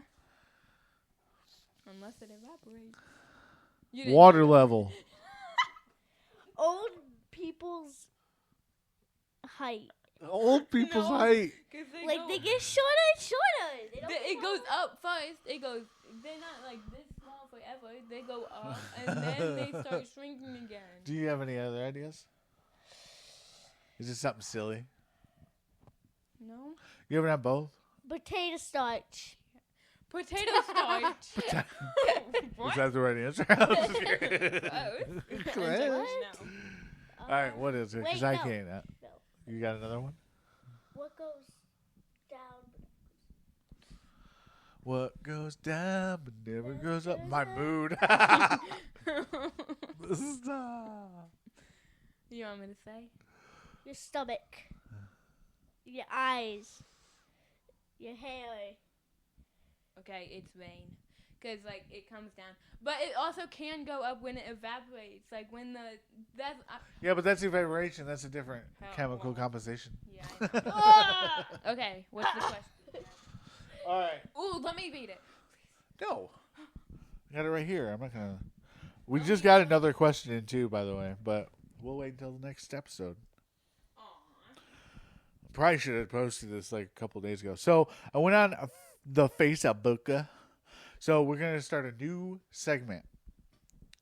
Unless it evaporates. You didn't- Water level. Old people's height. Old people's No. height. 'Cause they Like go, they get shorter and shorter. They don't it get goes longer. up first. It goes. They're not like this small forever. They go up and then they start shrinking again. Do you have any other ideas? Is it something silly? No. You ever have both? Potato starch. Potato starch. What? Is that the right answer? I'm just kidding. Both. What? No. All right, what is it? Because Wait, I no. can't. No. You got another one? What goes down? What goes down but never goes up? My mood. Stop. You want me to say? Your stomach. Your eyes. Your hair. Okay, it's rain. Because, like, it comes down. But it also can go up when it evaporates. Like, when that's... Yeah, but that's evaporation. That's a different Hell, chemical well. composition. Yeah, I know. Ah! Okay, what's the question? All right. Ooh, let me read it. No. I got it right here. I'm not going to. We just got another question in, too, by the way. But we'll wait until the next episode. Aw. Probably should have posted this like a couple days ago. So I went on the Facebook. So we're going to start a new segment.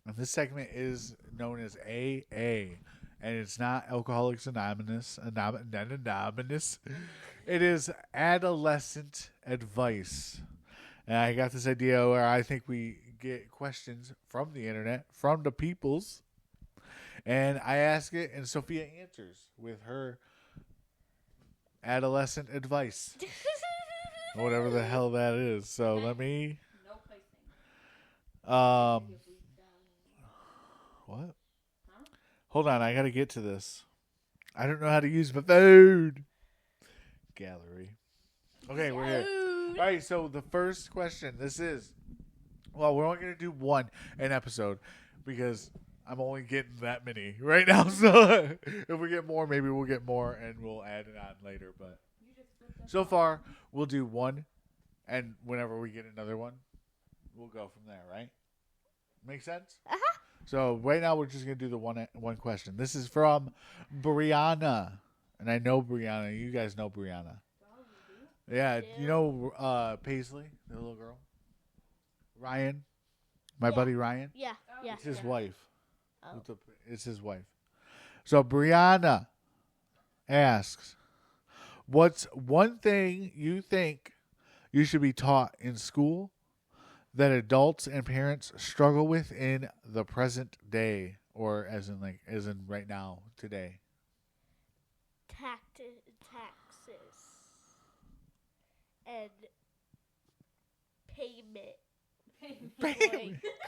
And this segment is known as AA. And it's not Alcoholics Anonymous. Anonymous. It is adolescent advice. And I got this idea where I think we get questions from the internet, from the peoples. And I ask it, and Sophia answers with her adolescent advice. Whatever the hell that is. So let me... No placing. What? Huh? Hold on, I gotta get to this. I don't know how to use my phone. Gallery. Okay, we're here. All right, so the first question. This is, well, we're only gonna do one an episode because I'm only getting that many right now. So if we get more, maybe we'll get more and we'll add it on later. But so far, we'll do one, and whenever we get another one, we'll go from there. Right? Make sense? Uh-huh. So right now we're just gonna do the one question. This is from Brianna, and I know Brianna. You guys know Brianna. Yeah, you know Paisley, the little girl. Ryan, my Yeah. buddy Ryan. Yeah. Yeah. It's his Yeah. wife. Oh. It's his wife. So Brianna asks, "What's one thing you think you should be taught in school that adults and parents struggle with in the present day, or as in right now, today?" Taxes and payment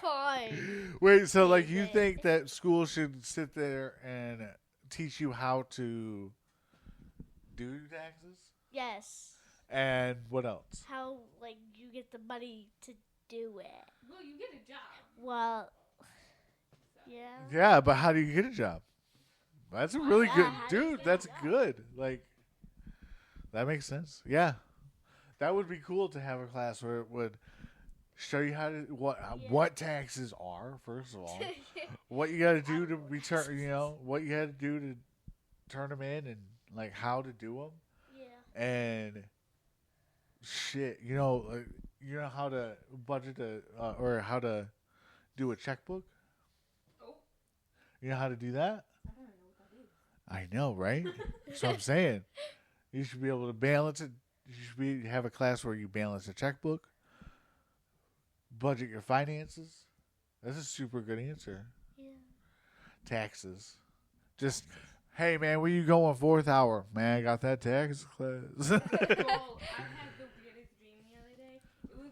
Coin. Wait, so like you Payment. think that school should sit there and teach you how to do taxes? Yes. And what else? How like you get the money to do it? Well, you get a job. Well, yeah. Yeah, but how do you get a job? That's a really Yeah, good how do you dude. get a That's job? good. Like that makes sense. Yeah, that would be cool to have a class where it would show you how to what taxes are. First of all, what you got to do to return. You know what you had to do to turn them in, and like how to do them, Yeah. and shit. You know how to budget or how to do a checkbook. Oh. You know how to do that? I don't know what that is. I know, right? That's what I'm saying. You should be able to balance it. You should have a class where you balance a checkbook, budget your finances. That's a super good answer. Yeah. Taxes. Just, hey, man, where you going 4th hour? Man, I got that tax class. Well, I had the weirdest dream the other day. It was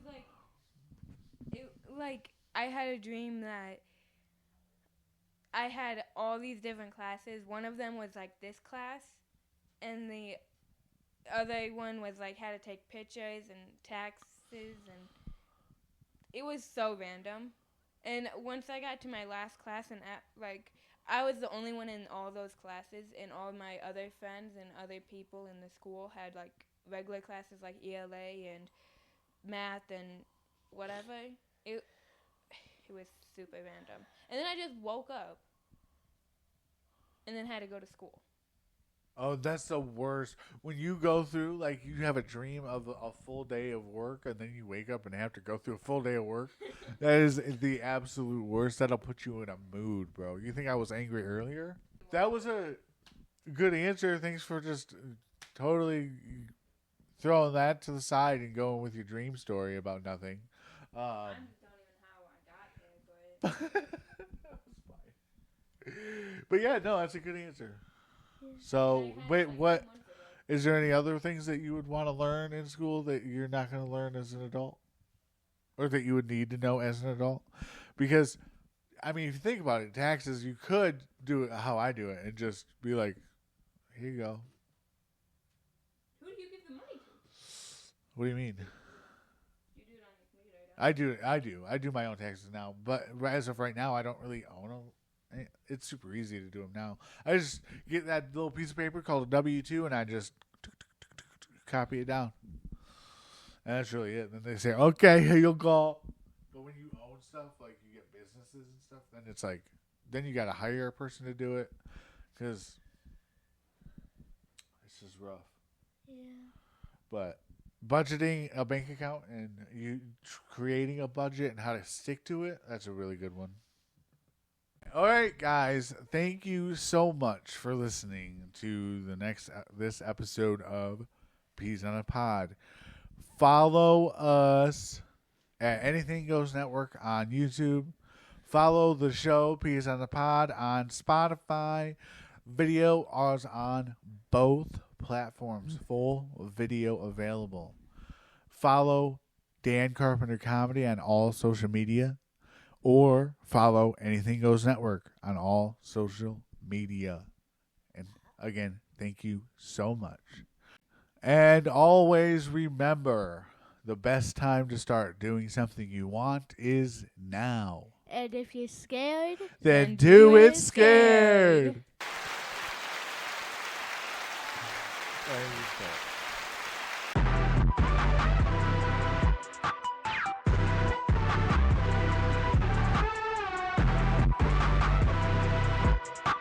like I had a dream that I had all these different classes. One of them was like this class, and the other one was like how to take pictures and taxes, and it was so random. And once I got to my last class, and I was the only one in all those classes, and all my other friends and other people in the school had like regular classes like ELA and math and whatever. It was super random. And then I just woke up and then had to go to school. Oh, that's the worst. When you go through, like, you have a dream of a full day of work, and then you wake up and have to go through a full day of work. That is the absolute worst. That'll put you in a mood, bro. You think I was angry earlier? That was a good answer. Thanks for just totally throwing that to the side and going with your dream story about nothing. I just don't even know how I got there, but That was fine. But yeah, no, that's a good answer. Yeah. So, wait, what? Is there any other things that you would want to learn in school that you're not going to learn as an adult? Or that you would need to know as an adult? Because, I mean, if you think about it, taxes, you could do it how I do it and just be like, here you go. Who do you give the money to? What do you mean? You do it on your computer, I do my own taxes now. But as of right now, I don't really own them. It's super easy to do them now. I just get that little piece of paper called a W-2 and I just copy it down. And that's really it. Then they say, okay, here you'll go. But when you own stuff, like you get businesses and stuff, then it's like, then you got to hire a person to do it because it's just rough. Yeah. But budgeting a bank account and you creating a budget and how to stick to it, that's a really good one. All right, guys, thank you so much for listening to this episode of Peas on a Pod. Follow us at Anything Goes Network on YouTube. Follow the show Peas on the Pod on Spotify. Video is on both platforms. Full video available. Follow Dan Carpenter Comedy on all social media. Or follow Anything Goes Network on all social media. And again, thank you so much. And always remember, the best time to start doing something you want is now. And if you're scared, Then do it scared.